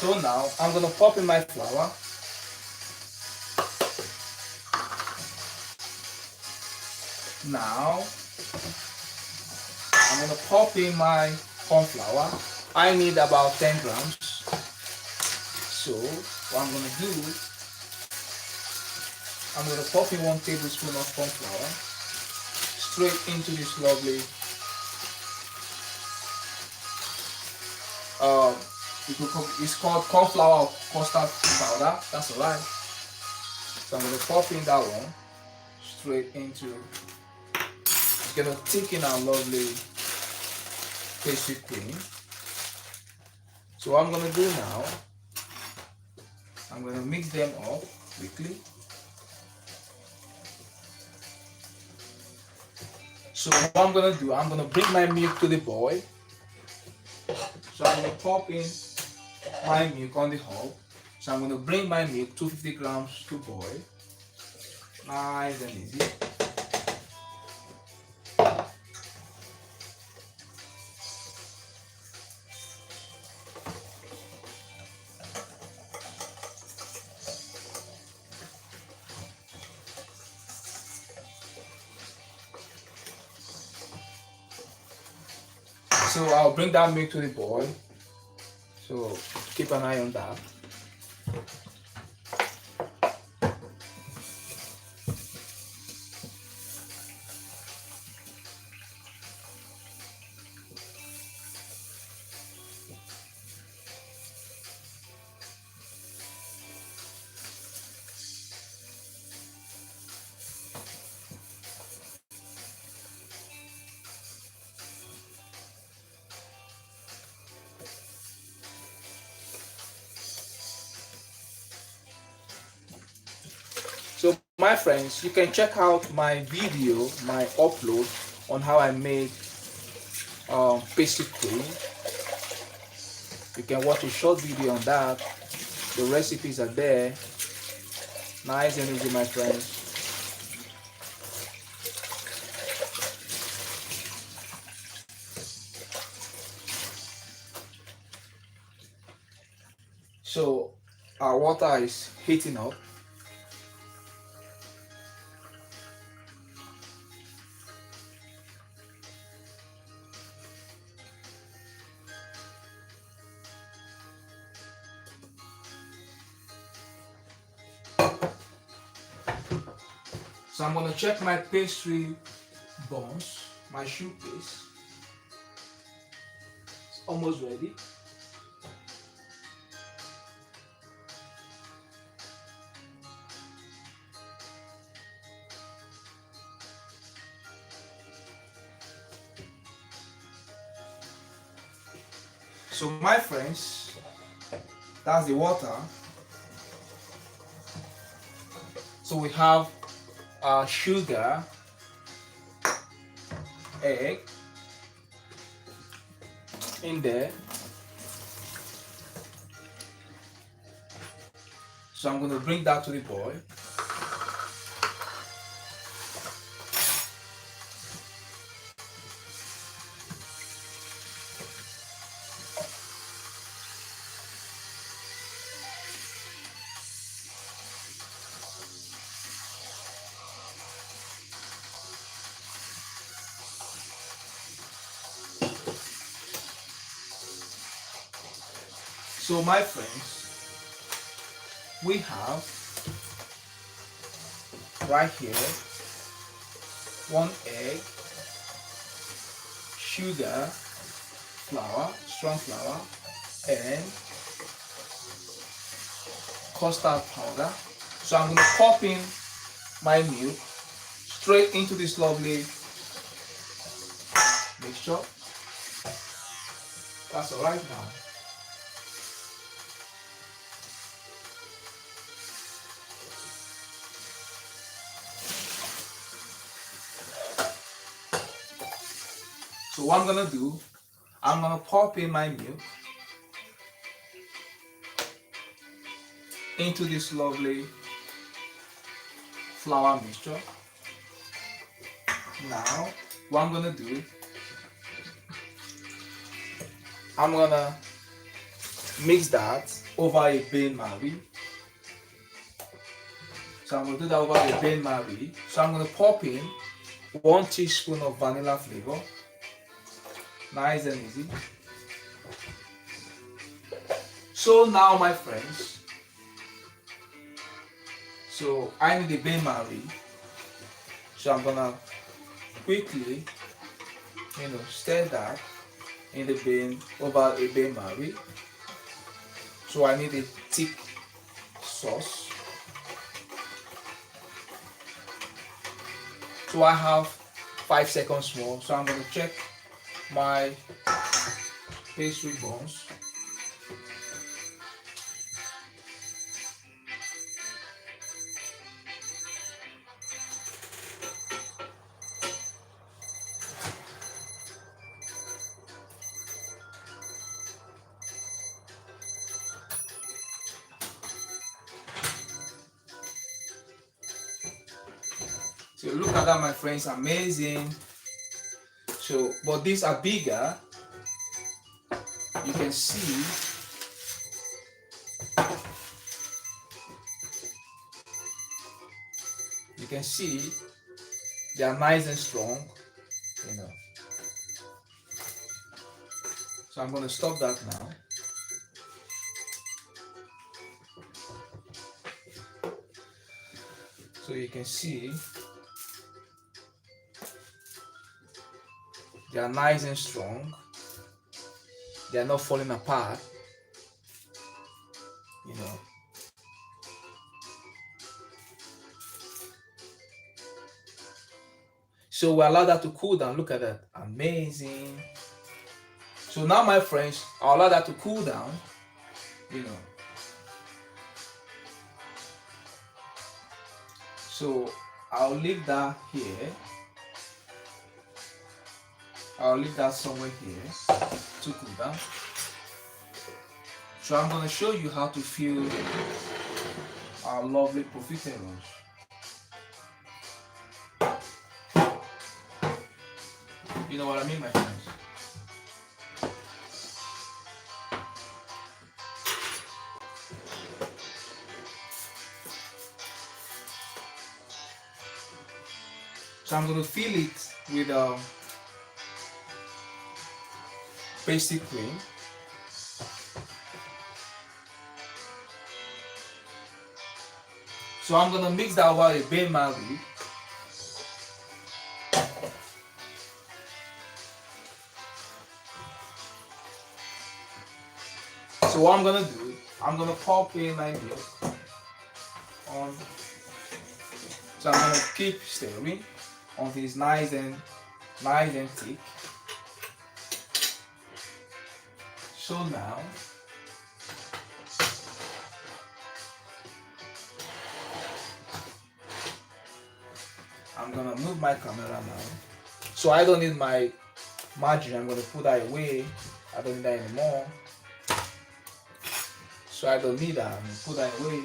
So now I'm gonna pop in my flour. Now I'm gonna pop in my corn flour. I need about 10 grams. So what I'm gonna do, I'm gonna pop in 1 tablespoon of corn flour straight into this lovely it's called corn flour or custard powder. That's alright. So I'm gonna pop in that one straight into. It's gonna thicken our lovely pastry cream. So what I'm gonna do now, I'm gonna mix them up quickly. So what I'm gonna do, I'm gonna bring my milk to the boil. So I'm gonna pop in my milk on the hob. So I'm gonna bring my milk 250 grams to boil. Nice and easy. So I'll bring that milk to the boil. So keep an eye on that. So my friends, you can check out my video, my upload on how I make pastry cream. You can watch a short video on that. The recipes are there. Nice and easy, my friends. So our water is heating up. So I'm gonna check my pastry buns, my choux paste. It's almost ready. So my friends, that's the water. So we have sugar, egg in there. So I'm going to bring that to the boil. So my friends, we have right here 1 egg, sugar, flour, strong flour, and custard powder. So I'm going to pop in my milk straight into this lovely mixture. That's all right now. So what I'm gonna do, I'm gonna pop in my milk into this lovely flour mixture. Now, what I'm gonna do, I'm gonna mix that over a bain-marie. So I'm gonna do that over a bain-marie. So I'm gonna pop in 1 teaspoon of vanilla flavor. Nice and easy. So now my friends, so I need a bain-marie. So I'm gonna quickly, stir that in the bin over a bain-marie. So I need a thick sauce. So I have 5 seconds more. So I'm gonna check my pastry buns. So look at that, my friends, amazing. So, but these are bigger. You can see they are nice and strong, So I'm going to stop that now. So you can see they are nice and strong. They are not falling apart, So we allow that to cool down. Look at that, amazing. So now, my friends, I'll allow that to cool down, So I'll leave that here. I'll leave that somewhere here to cool down. So I'm gonna show you how to fill our lovely profiteroles. You know what I mean, my friends? So I'm gonna fill it with basic cream. So I'm gonna mix that while a bain marie. So what I'm gonna do, I'm gonna pour plain like this on. So I'm gonna keep stirring until it's nice and thick. So now I'm gonna move my camera now. So I don't need my margarine, I'm gonna put that away. I don't need that anymore. So I don't need that, I'm gonna put that away.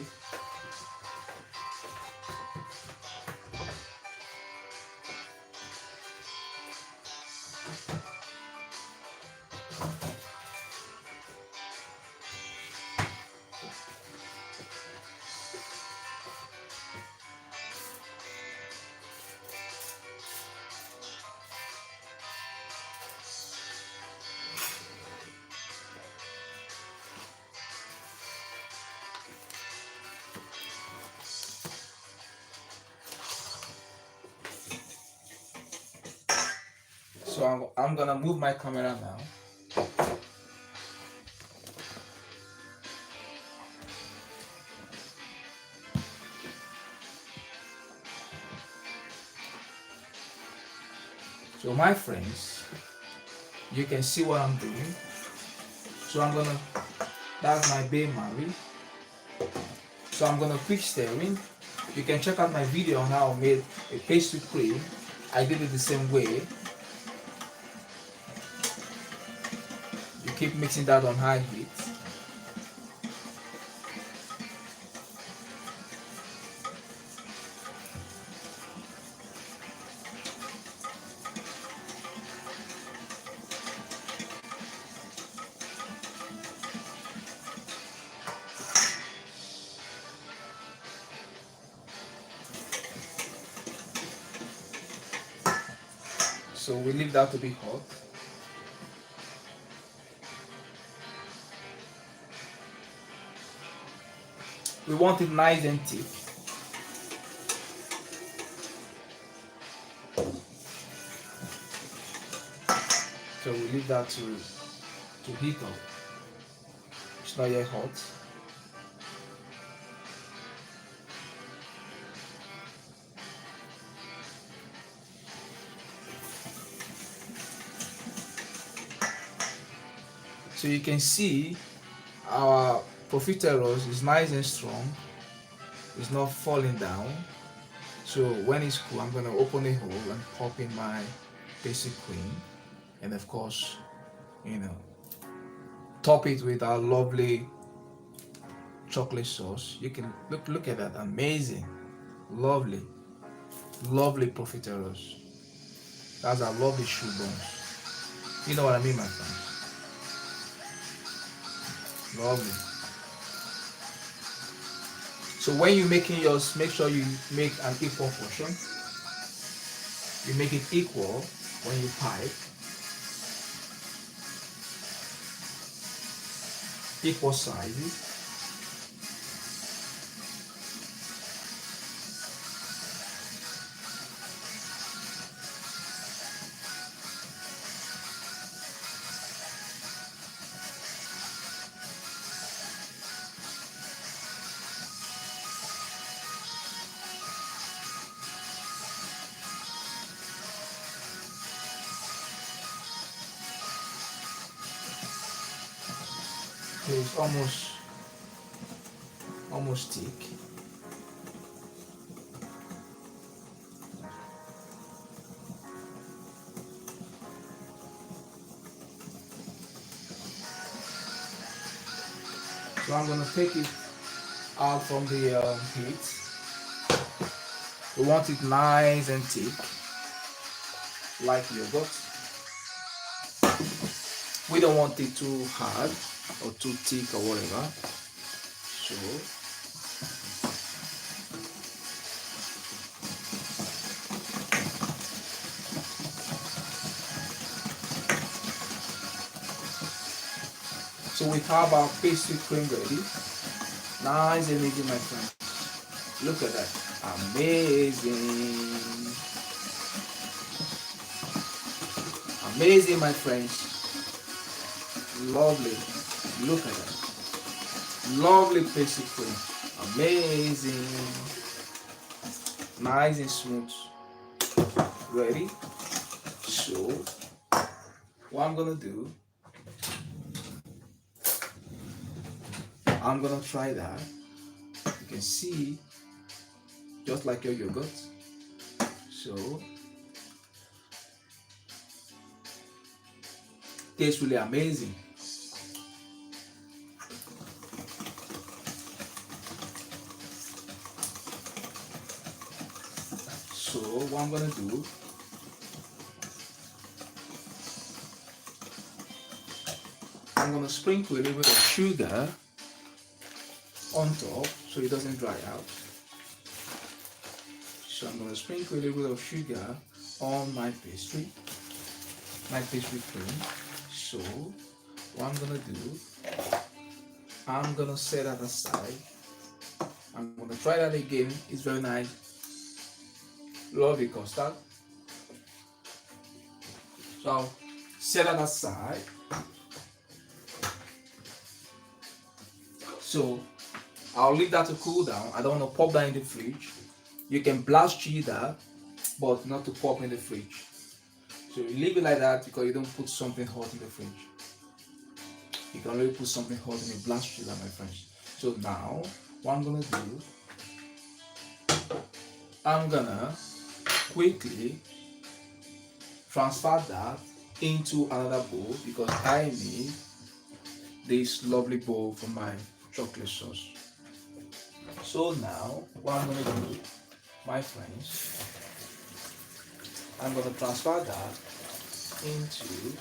So I'm gonna move my camera now. So my friends, you can see what I'm doing. So that's my bain marie. So I'm gonna quick stirring. You can check out my video on how I made a pastry cream. I did it the same way. You keep mixing that on high heat. So we leave that to be hot. We want it nice and thick. So we leave that to heat up. It's not yet hot. So you can see our profiteroles is nice and strong. It's not falling down. So when it's cool, I'm gonna open a hole and pop in my basic cream, and of course, top it with our lovely chocolate sauce. You can look at that, amazing, lovely profiteroles. That's our lovely shoe bones. You know what I mean, my friends? Lovely. So when you're making yours, make sure you make an equal portion. You make it equal when you pipe. Equal sizes. So it's almost thick. So I'm gonna take it out from the heat. We want it nice and thick, like yogurt. We don't want it too hard or too thick or whatever. So we have our pastry cream ready. Nice and easy, my friend. Look at that. Amazing. Amazing, my friends. Lovely. Look at that. Lovely pastry cream. Amazing. Nice and smooth. Ready? So, what I'm gonna do, I'm gonna try that. You can see, just like your yogurt. So, tastes really amazing. So, what I'm gonna do, I'm gonna sprinkle a little bit of sugar on top so it doesn't dry out. So I'm gonna sprinkle a little bit of sugar on my pastry cream. So what I'm gonna do, I'm gonna set that aside. I'm gonna try that again. It's very nice. Lovely custard. So I'll set that aside. So I'll leave that to cool down. I don't want to pop that in the fridge. You can blast cheddar, but not to pop in the fridge. So you leave it like that because you don't put something hot in the fridge. You can only put something hot in a blast cheddar, my friends. So now, what I'm gonna do, I'm gonna quickly transfer that into another bowl because I need this lovely bowl for my chocolate sauce. So now, what I'm gonna do, my friends, I'm gonna transfer that into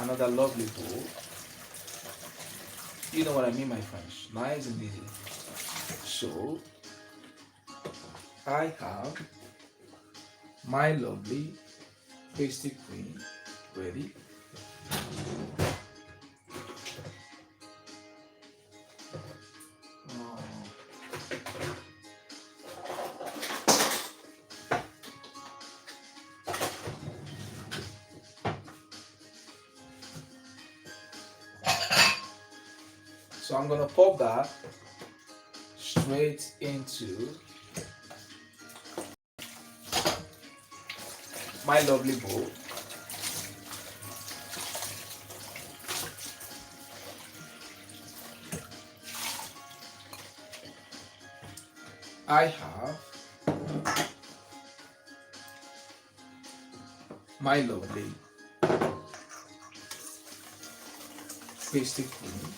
another lovely bowl. You know what I mean, my friends? Nice and easy. So I have my lovely pastry cream ready. So I'm gonna pop that straight into my lovely bowl. I have my lovely pastry cream.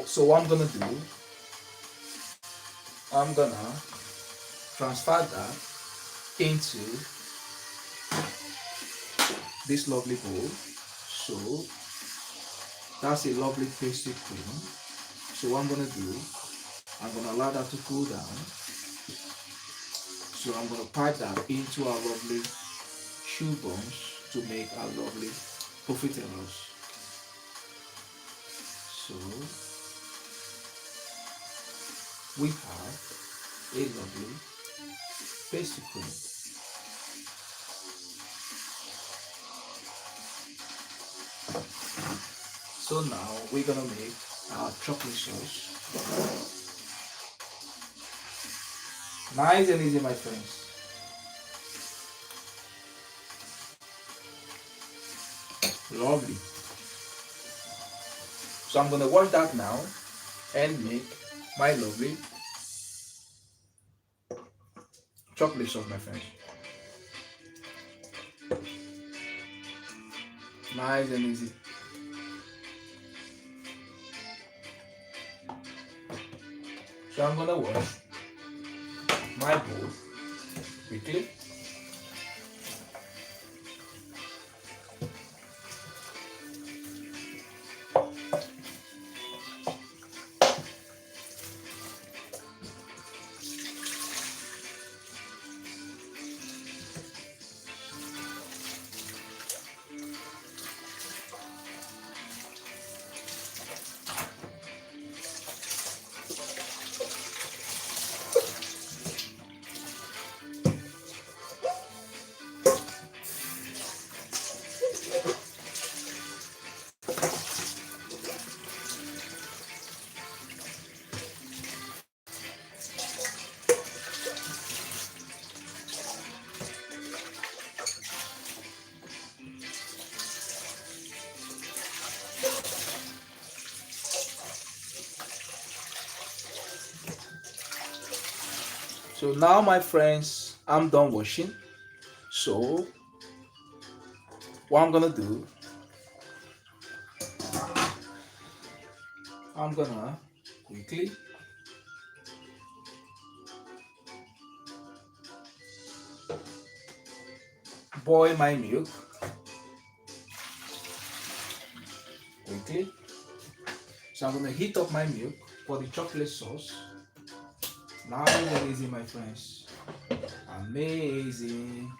So what I'm gonna do, I'm gonna transfer that into this lovely bowl. So that's a lovely pastry cream. So what I'm gonna do, I'm gonna allow that to cool down. So I'm gonna pipe that into our lovely chew buns to make our lovely profiteroles. So we have a lovely pastry cream. So now we're gonna make our chocolate sauce. Nice and easy, my friends. Lovely. So I'm gonna wash that now and make my lovely chocolate sauce, my friends. Nice and easy. So I'm gonna wash my bowl quickly. So now my friends, I'm done washing. So what I'm gonna do, I'm gonna quickly boil my milk quickly. So I'm gonna heat up my milk for the chocolate sauce. Nice and easy, my friends. Amazing.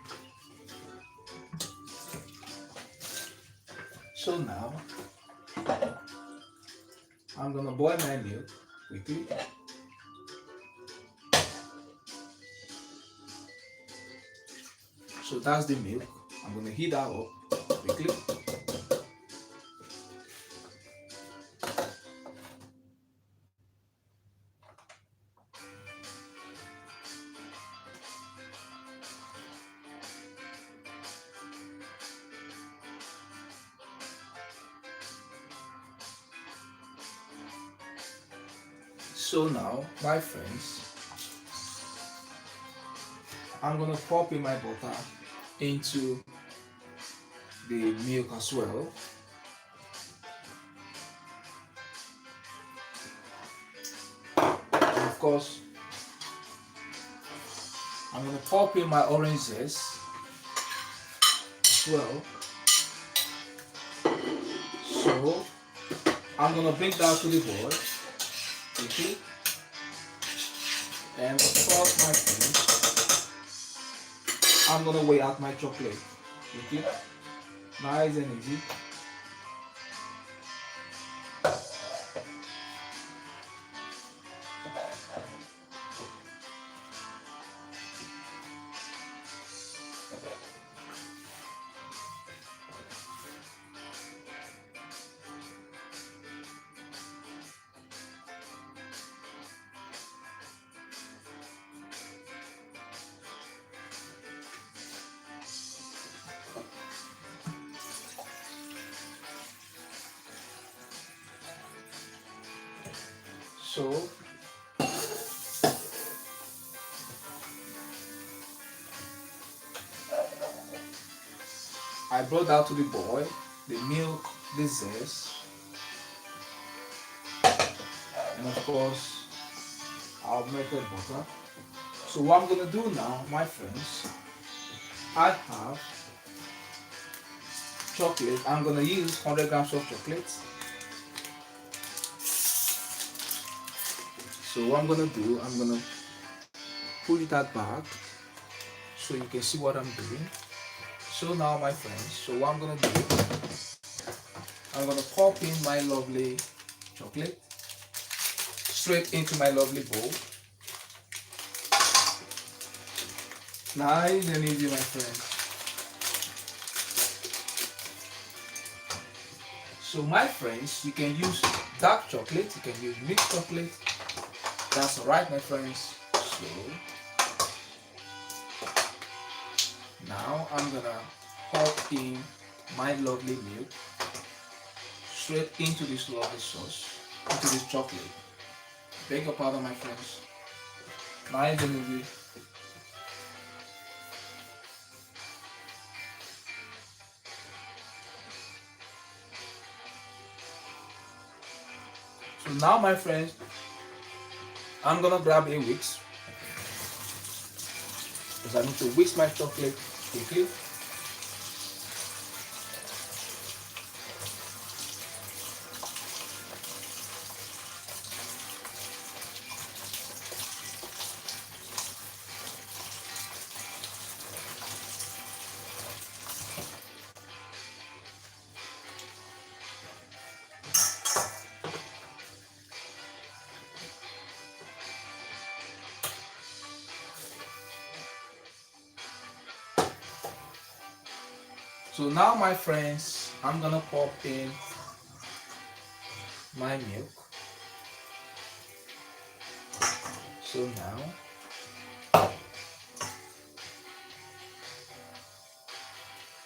So now I'm gonna boil my milk quickly. So that's the milk. I'm gonna heat that up quickly. So now, my friends, I'm gonna pop in my butter into the milk as well. And of course, I'm gonna pop in my orange zest as well. So I'm gonna bring that to the board quickly. And of course, my friends, I'm gonna weigh out my chocolate quickly. Nice and easy. So I brought that to the boil, the milk, the zest, and of course our melted butter. So what I'm gonna do now, my friends, I have chocolate. I'm gonna use 100 grams of chocolate. So what I'm gonna do, I'm gonna push that back so you can see what I'm doing. So now my friends, so what I'm gonna do, I'm gonna pop in my lovely chocolate straight into my lovely bowl. Nice and easy, my friends. So my friends, you can use dark chocolate, you can use mixed chocolate. That's alright, my friends. So now I'm gonna pop in my lovely milk straight into this lovely sauce, into this chocolate. Beg your pardon, my friends. Nice and easy. So now, my friends, I'm gonna grab a whisk because I need to whisk my chocolate quickly. So now, my friends, I'm gonna pop in my milk. So now,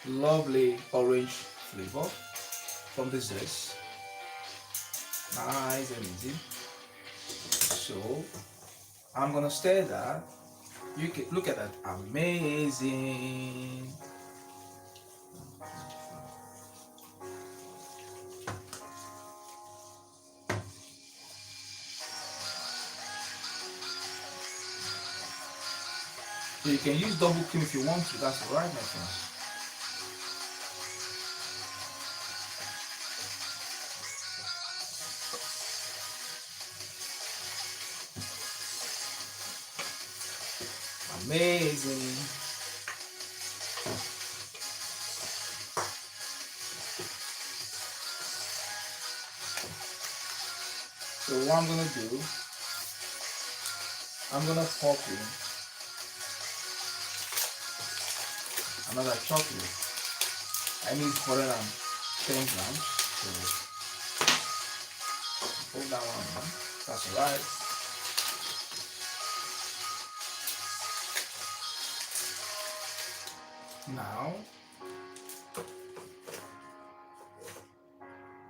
lovely orange flavor from the zest. Nice and easy. So I'm gonna stir that. You can look at that, amazing. So you can use double cream if you want to. That's alright, my friends. Amazing. So what I'm gonna do, I'm gonna pop in another chocolate. I need 110 grams. So put that one on. That's alright. Now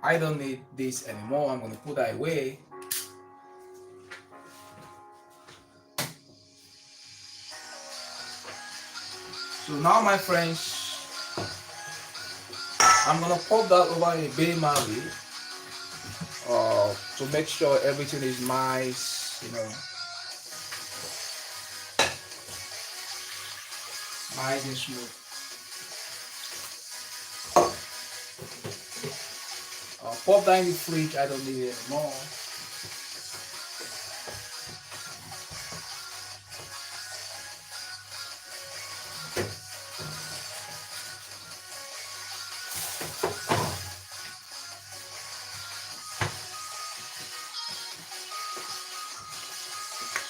I don't need this anymore. I'm gonna put that away. So now, my friends, I'm gonna pop that over a Bain Marie to make sure everything is nice, nice and smooth. I'll pop that in the fridge. I don't need it anymore.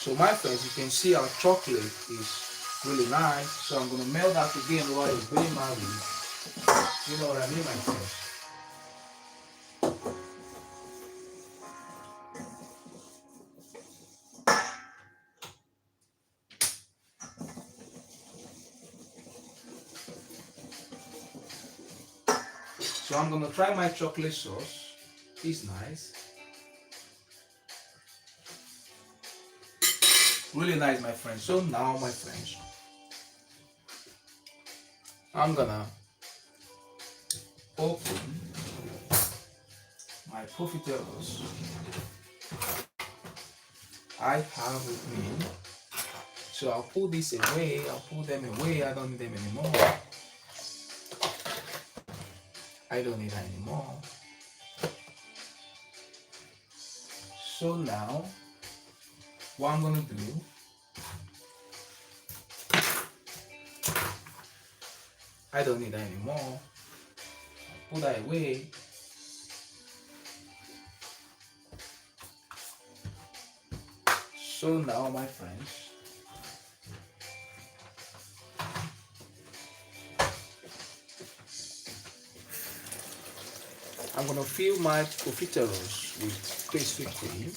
So my friends, you can see our chocolate is really nice. So I'm gonna melt that again over the Bain Marie. You know what I mean, my friends? So I'm gonna try my chocolate sauce. It's nice. Really nice, my friends. So now, my friends, I'm gonna open my profiteroles I have with me. So I'll put this away. I'll put them away. I don't need them anymore. I don't need that anymore. So now, what I'm gonna do, I don't need that anymore. I'll put that away. So now, my friends, I'm gonna fill my profiteroles with pastry cream.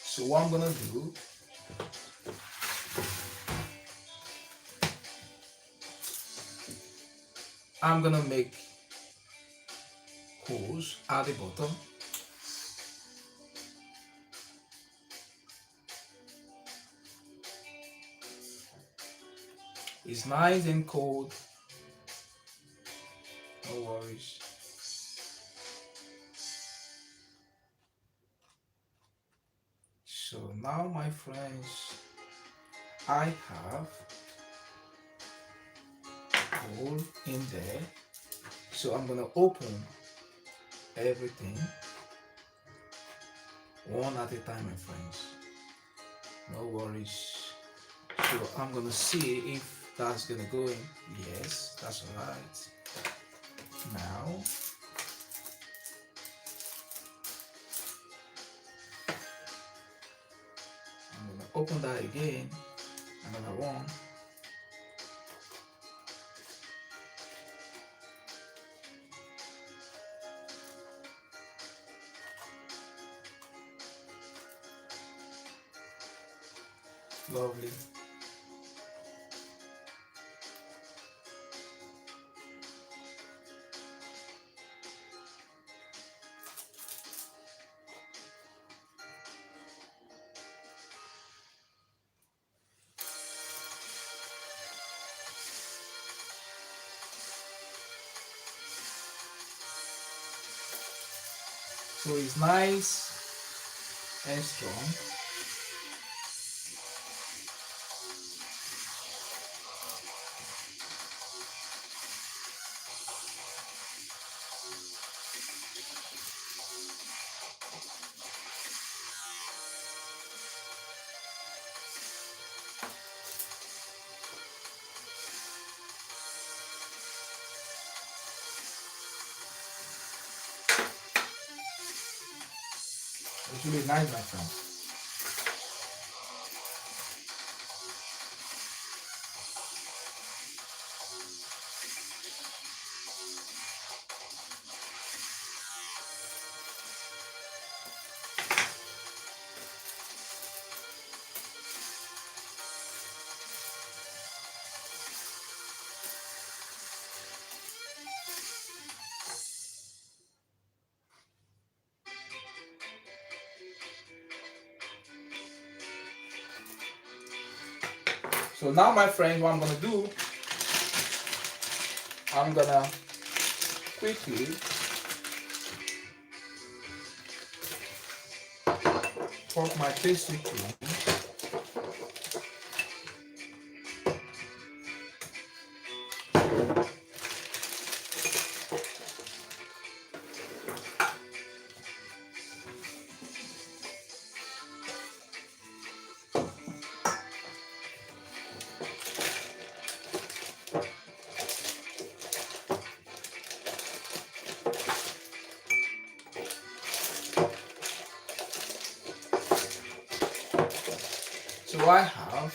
So what I'm gonna do, I'm gonna make holes at the bottom. It's nice and cold. No worries. So now, my friends, I have all in there. So I'm gonna open everything one at a time, my friends. No worries. So I'm gonna see if that's gonna go in. Yes, that's alright. Now I'm gonna open that again. Another one. Lovely. So it's nice and strong. It's really nice, my friend. So now, my friends, what I'm gonna do, I'm gonna quickly pop my pastry cream. So I have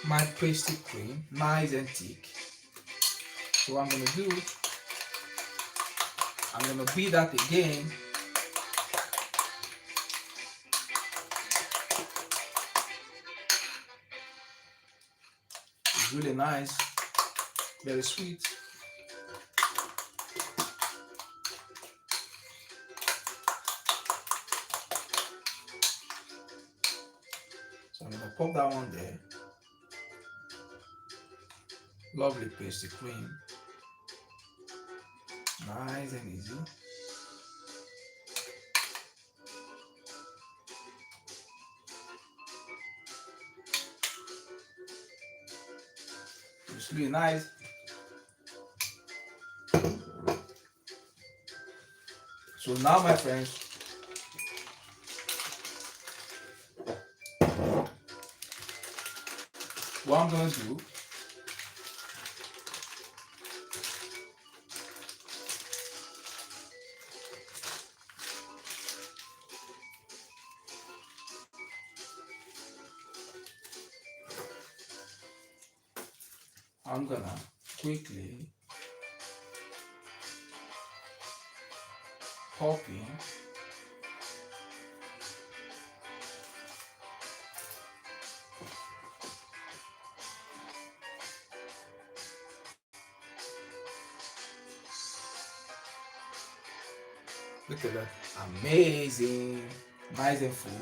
my pastry cream, nice and thick. So what I'm gonna do, I'm gonna beat that again. It's really nice, very sweet. So I'm gonna pop that one there. Lovely pastry cream, nice and easy. It's really nice. So now, my friends, what I'm gonna do, I'm gonna quickly pop in look at that, amazing, nice and full.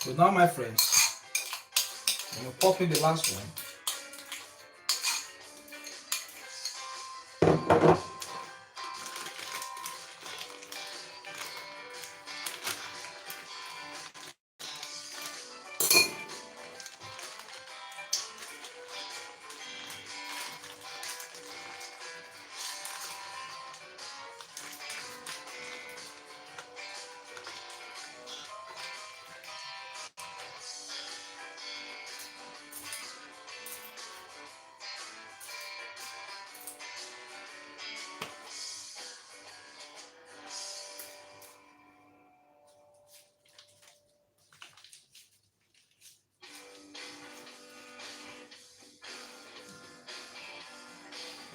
So now, my friends, I'm gonna pop in the last one.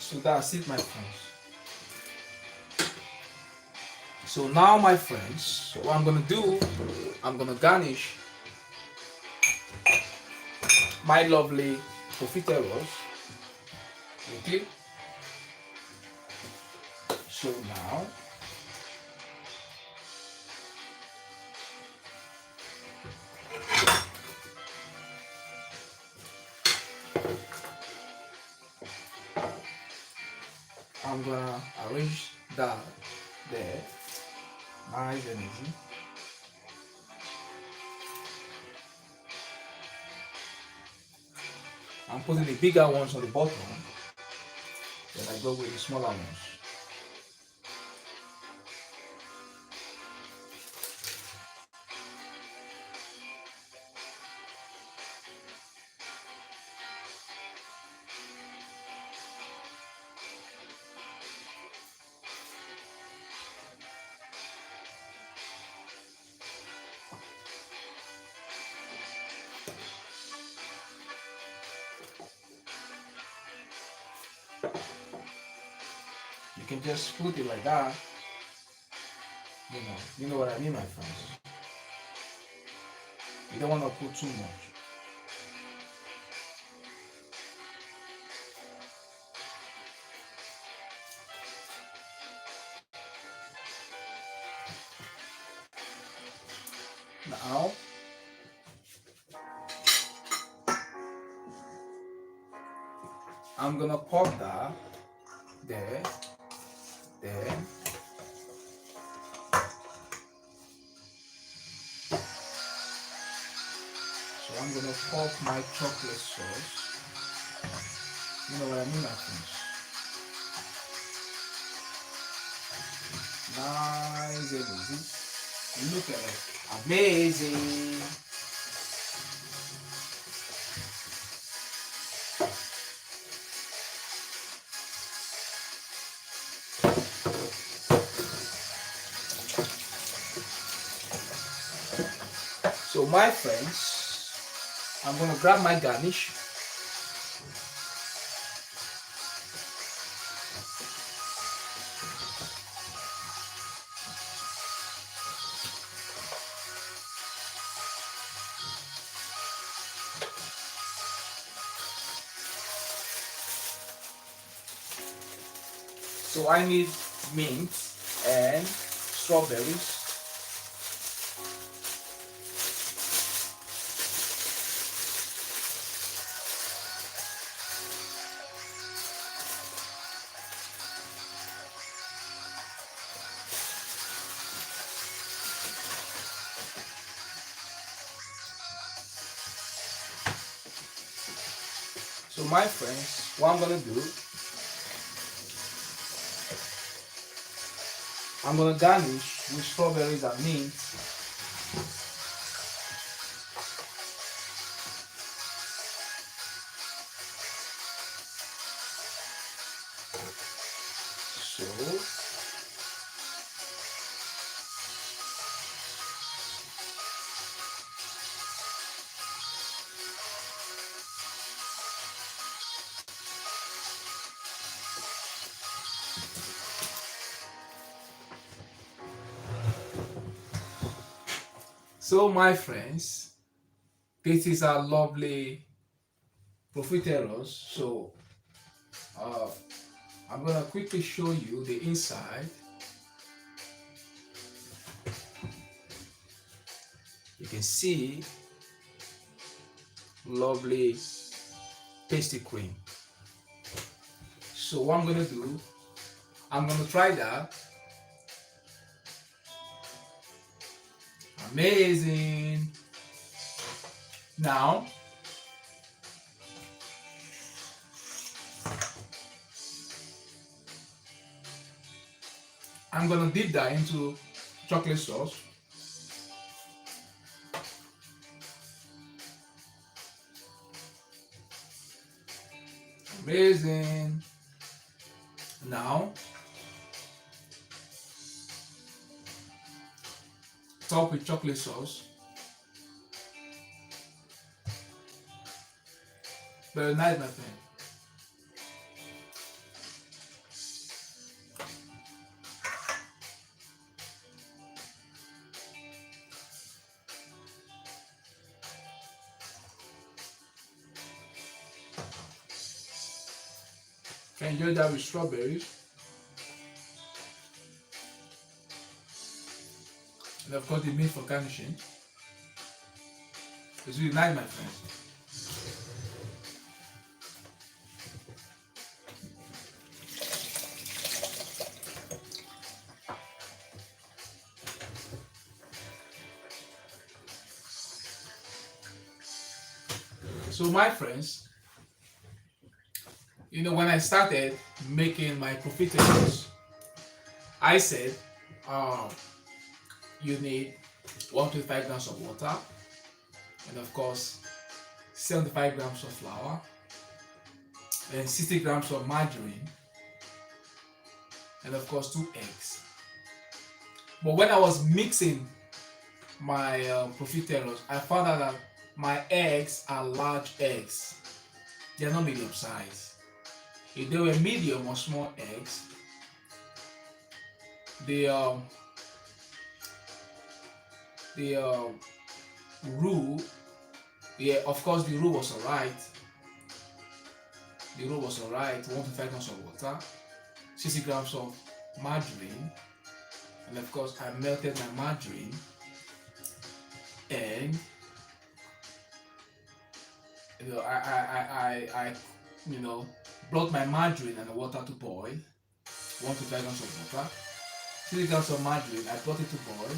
So that's it, my friends. So now, my friends, what I'm gonna do, I'm gonna garnish my lovely profiteroles. Okay. So now, I'm gonna arrange that there, nice and easy. I'm putting the bigger ones on the bottom, then I go with the smaller ones. You can just put it like that. You know what I mean, my friends. You don't want to put too much. Now, I'm gonna pop that there. So I'm gonna pop my chocolate sauce. You know what I mean, my friends. Nice and easy. Look at it. Amazing. So my friends, I'm gonna grab my garnish. So I need mint and strawberries. So my friends, what I'm gonna do, I'm gonna garnish with strawberries and mint. So my friends, this is our lovely profiteroles. So I'm gonna quickly show you the inside. You can see lovely pasty cream. So what I'm gonna do, I'm gonna try that. Amazing. Now I'm gonna dip that into chocolate sauce. Amazing. Now top with chocolate sauce. Very nice, my friend. Can enjoy that with strawberries. And of course the meat for garnishing. It's really nice, my friend. So my friends, when I started making my profiteroles, I said you need 125 grams of water, and of course 75 grams of flour, and 60 grams of margarine, and of course 2 eggs. But when I was mixing my profiteroles, I found out that my eggs are large eggs. They are not medium size. If they were medium or small eggs, the roux, of course the roux was alright. The roux was alright. 125 grams of water, 60 grams of margarine, and of course I melted my margarine, and I brought my margarine and the water to boil. 125 grams of water, 60 grams of margarine. I brought it to boil,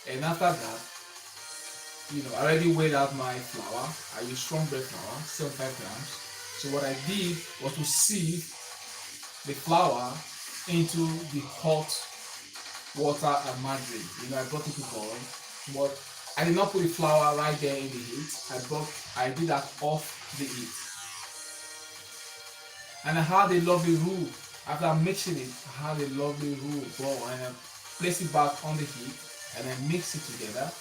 and after that, I already weighed out my flour. I used strong bread flour, 75 grams. So what I did was to sieve the flour into the hot water and margarine. I brought it to boil, but I did not put the flour right there in the heat. I did that off the heat. And I had a lovely roux. After mixing it, I had a lovely roux boil, and I placed it back on the heat, and I mixed it together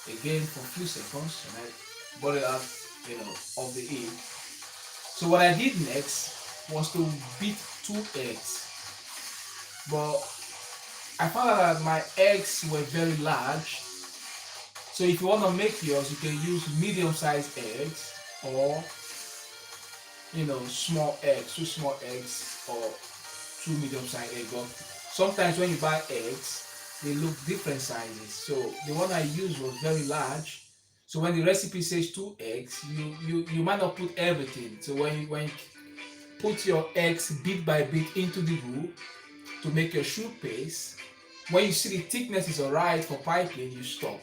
again for a few seconds, and I brought it out, of the heat. So what I did next was to beat 2 eggs. But I found out that my eggs were very large. So if you want to make yours, you can use medium-sized eggs, or small eggs, 2 small eggs, or 2 medium-sized eggs. But sometimes when you buy eggs, they look different sizes. So the one I used was very large. So when the recipe says 2 eggs, you might not put everything. So when you put your eggs bit by bit into the roux to make your choux paste, when you see the thickness is alright for piping, you stop.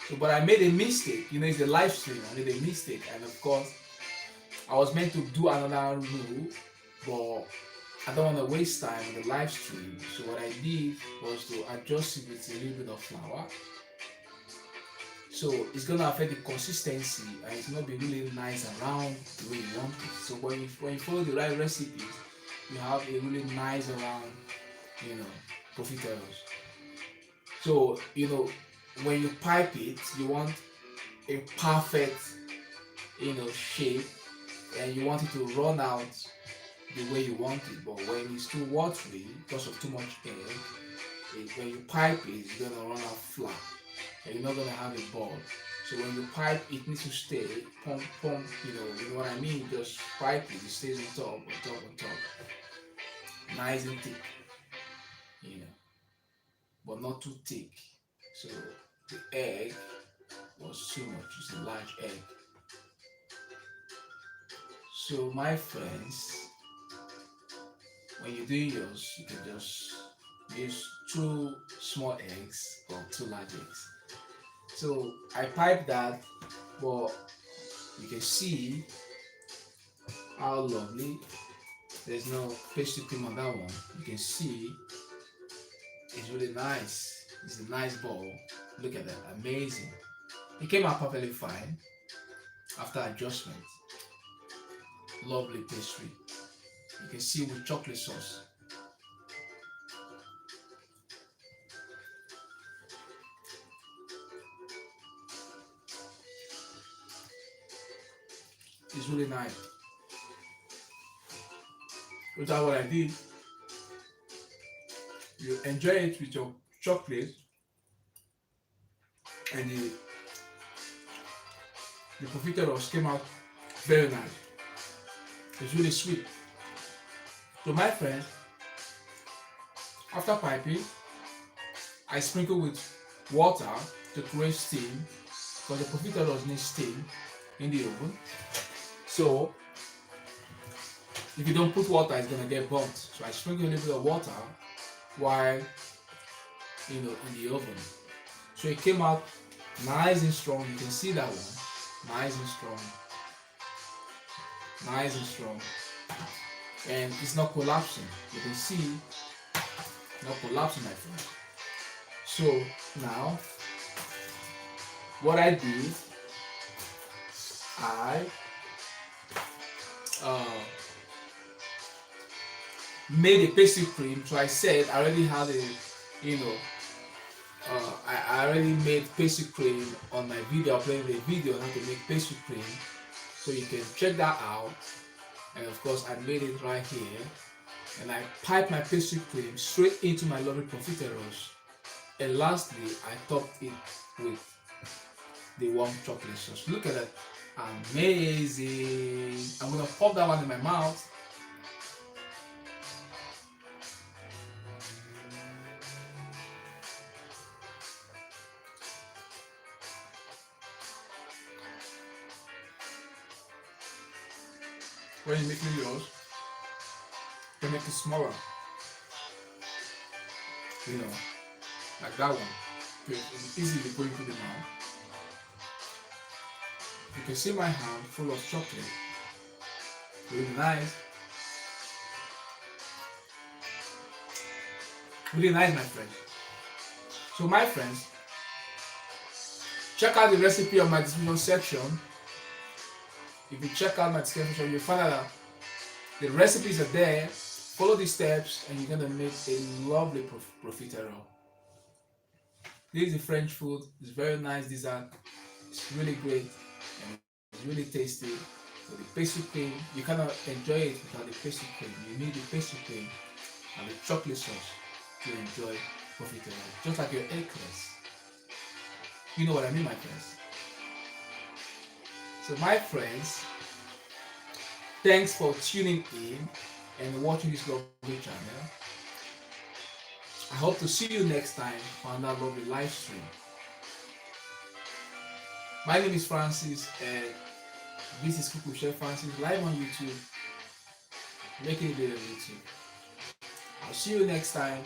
So, but I made a mistake. It's a live stream. I made a mistake, and of course, I was meant to do another roux, but I don't want to waste time on the live stream. So what I did was to adjust it with a little bit of flour. So it's gonna affect the consistency, and it's gonna be really nice around the way you want it. So when you follow the right recipes, you have a really nice around, profiteroles. So when you pipe it, you want a perfect, shape, and you want it to run out the way you want it. But when it's too watery because of too much egg, when you pipe it, it's gonna run out flat, and you're not gonna have a ball. So when you pipe, it needs to stay pump. You know what I mean? Just pipe it stays on top, nice and thick, but not too thick. So the egg was too much. It's a large egg. So my friends, when you're doing yours, you can just use 2 small eggs or 2 large eggs. So I pipe that, but you can see how lovely. There's no pastry cream on that one. You can see it's really nice. It's a nice ball. Look at that, amazing. It came out perfectly fine after adjustment. Lovely pastry. You can see with chocolate sauce. It's really nice. That's what I did. You enjoy it with your chocolate, and the profiteroles came out very nice. It's really sweet. So my friends, after piping, I sprinkle with water to create steam, because the profiteroles need steam in the oven. So if you don't put water, it's gonna get burnt. So I sprinkle a little bit of water while in the oven. So it came out nice and strong. You can see that one, nice and strong, nice and strong, and it's not collapsing. You can see not collapsing, my friend. So now what I did, I made a pastry cream. So I said I already had I already made pastry cream on my video. I played a video on how to make pastry cream, so you can check that out. And of course, I made it right here, and I piped my pastry cream straight into my lovely profiteroles. And lastly, I topped it with the warm chocolate sauce. Look at that, amazing! I'm gonna pop that one in my mouth. When you make yours, you make it smaller, like that one. It's easily going to the mouth. You can see my hand full of chocolate. Really nice. Really nice, my friends. So my friends, check out the recipe on my description section. If you check out my description, you'll find out that the recipes are there. Follow the steps and you're gonna make a lovely profiterole. This is the French food. It's very nice dessert. It's really great and it's really tasty. So the pastry cream, you cannot enjoy it without the pastry cream. You need the pastry cream and the chocolate sauce to enjoy profiterole. Just like your eclairs. You know what I mean, my friends? So my friends, thanks for tuning in and watching this lovely channel. I hope to see you next time on another lovely live stream. My name is Francis and this is Cook with Chef Francis live on YouTube, making a video on YouTube. I'll see you next time.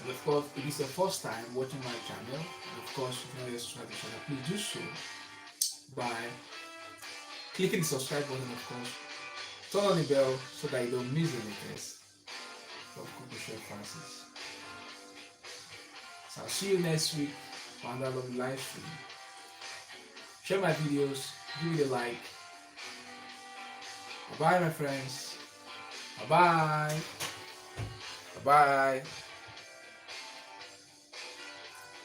And of course, if it's your first time watching my channel, and of course, if you're not yet subscribed to the channel, please do so by clicking the subscribe button, of course. Turn on the bell so that you don't miss the latest from Cook with Chef Francis. So I'll see you next week for another lovely live stream. Share my videos, give it a like. Bye bye, my friends. Bye bye. Bye bye.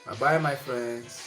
Bye bye, my friends.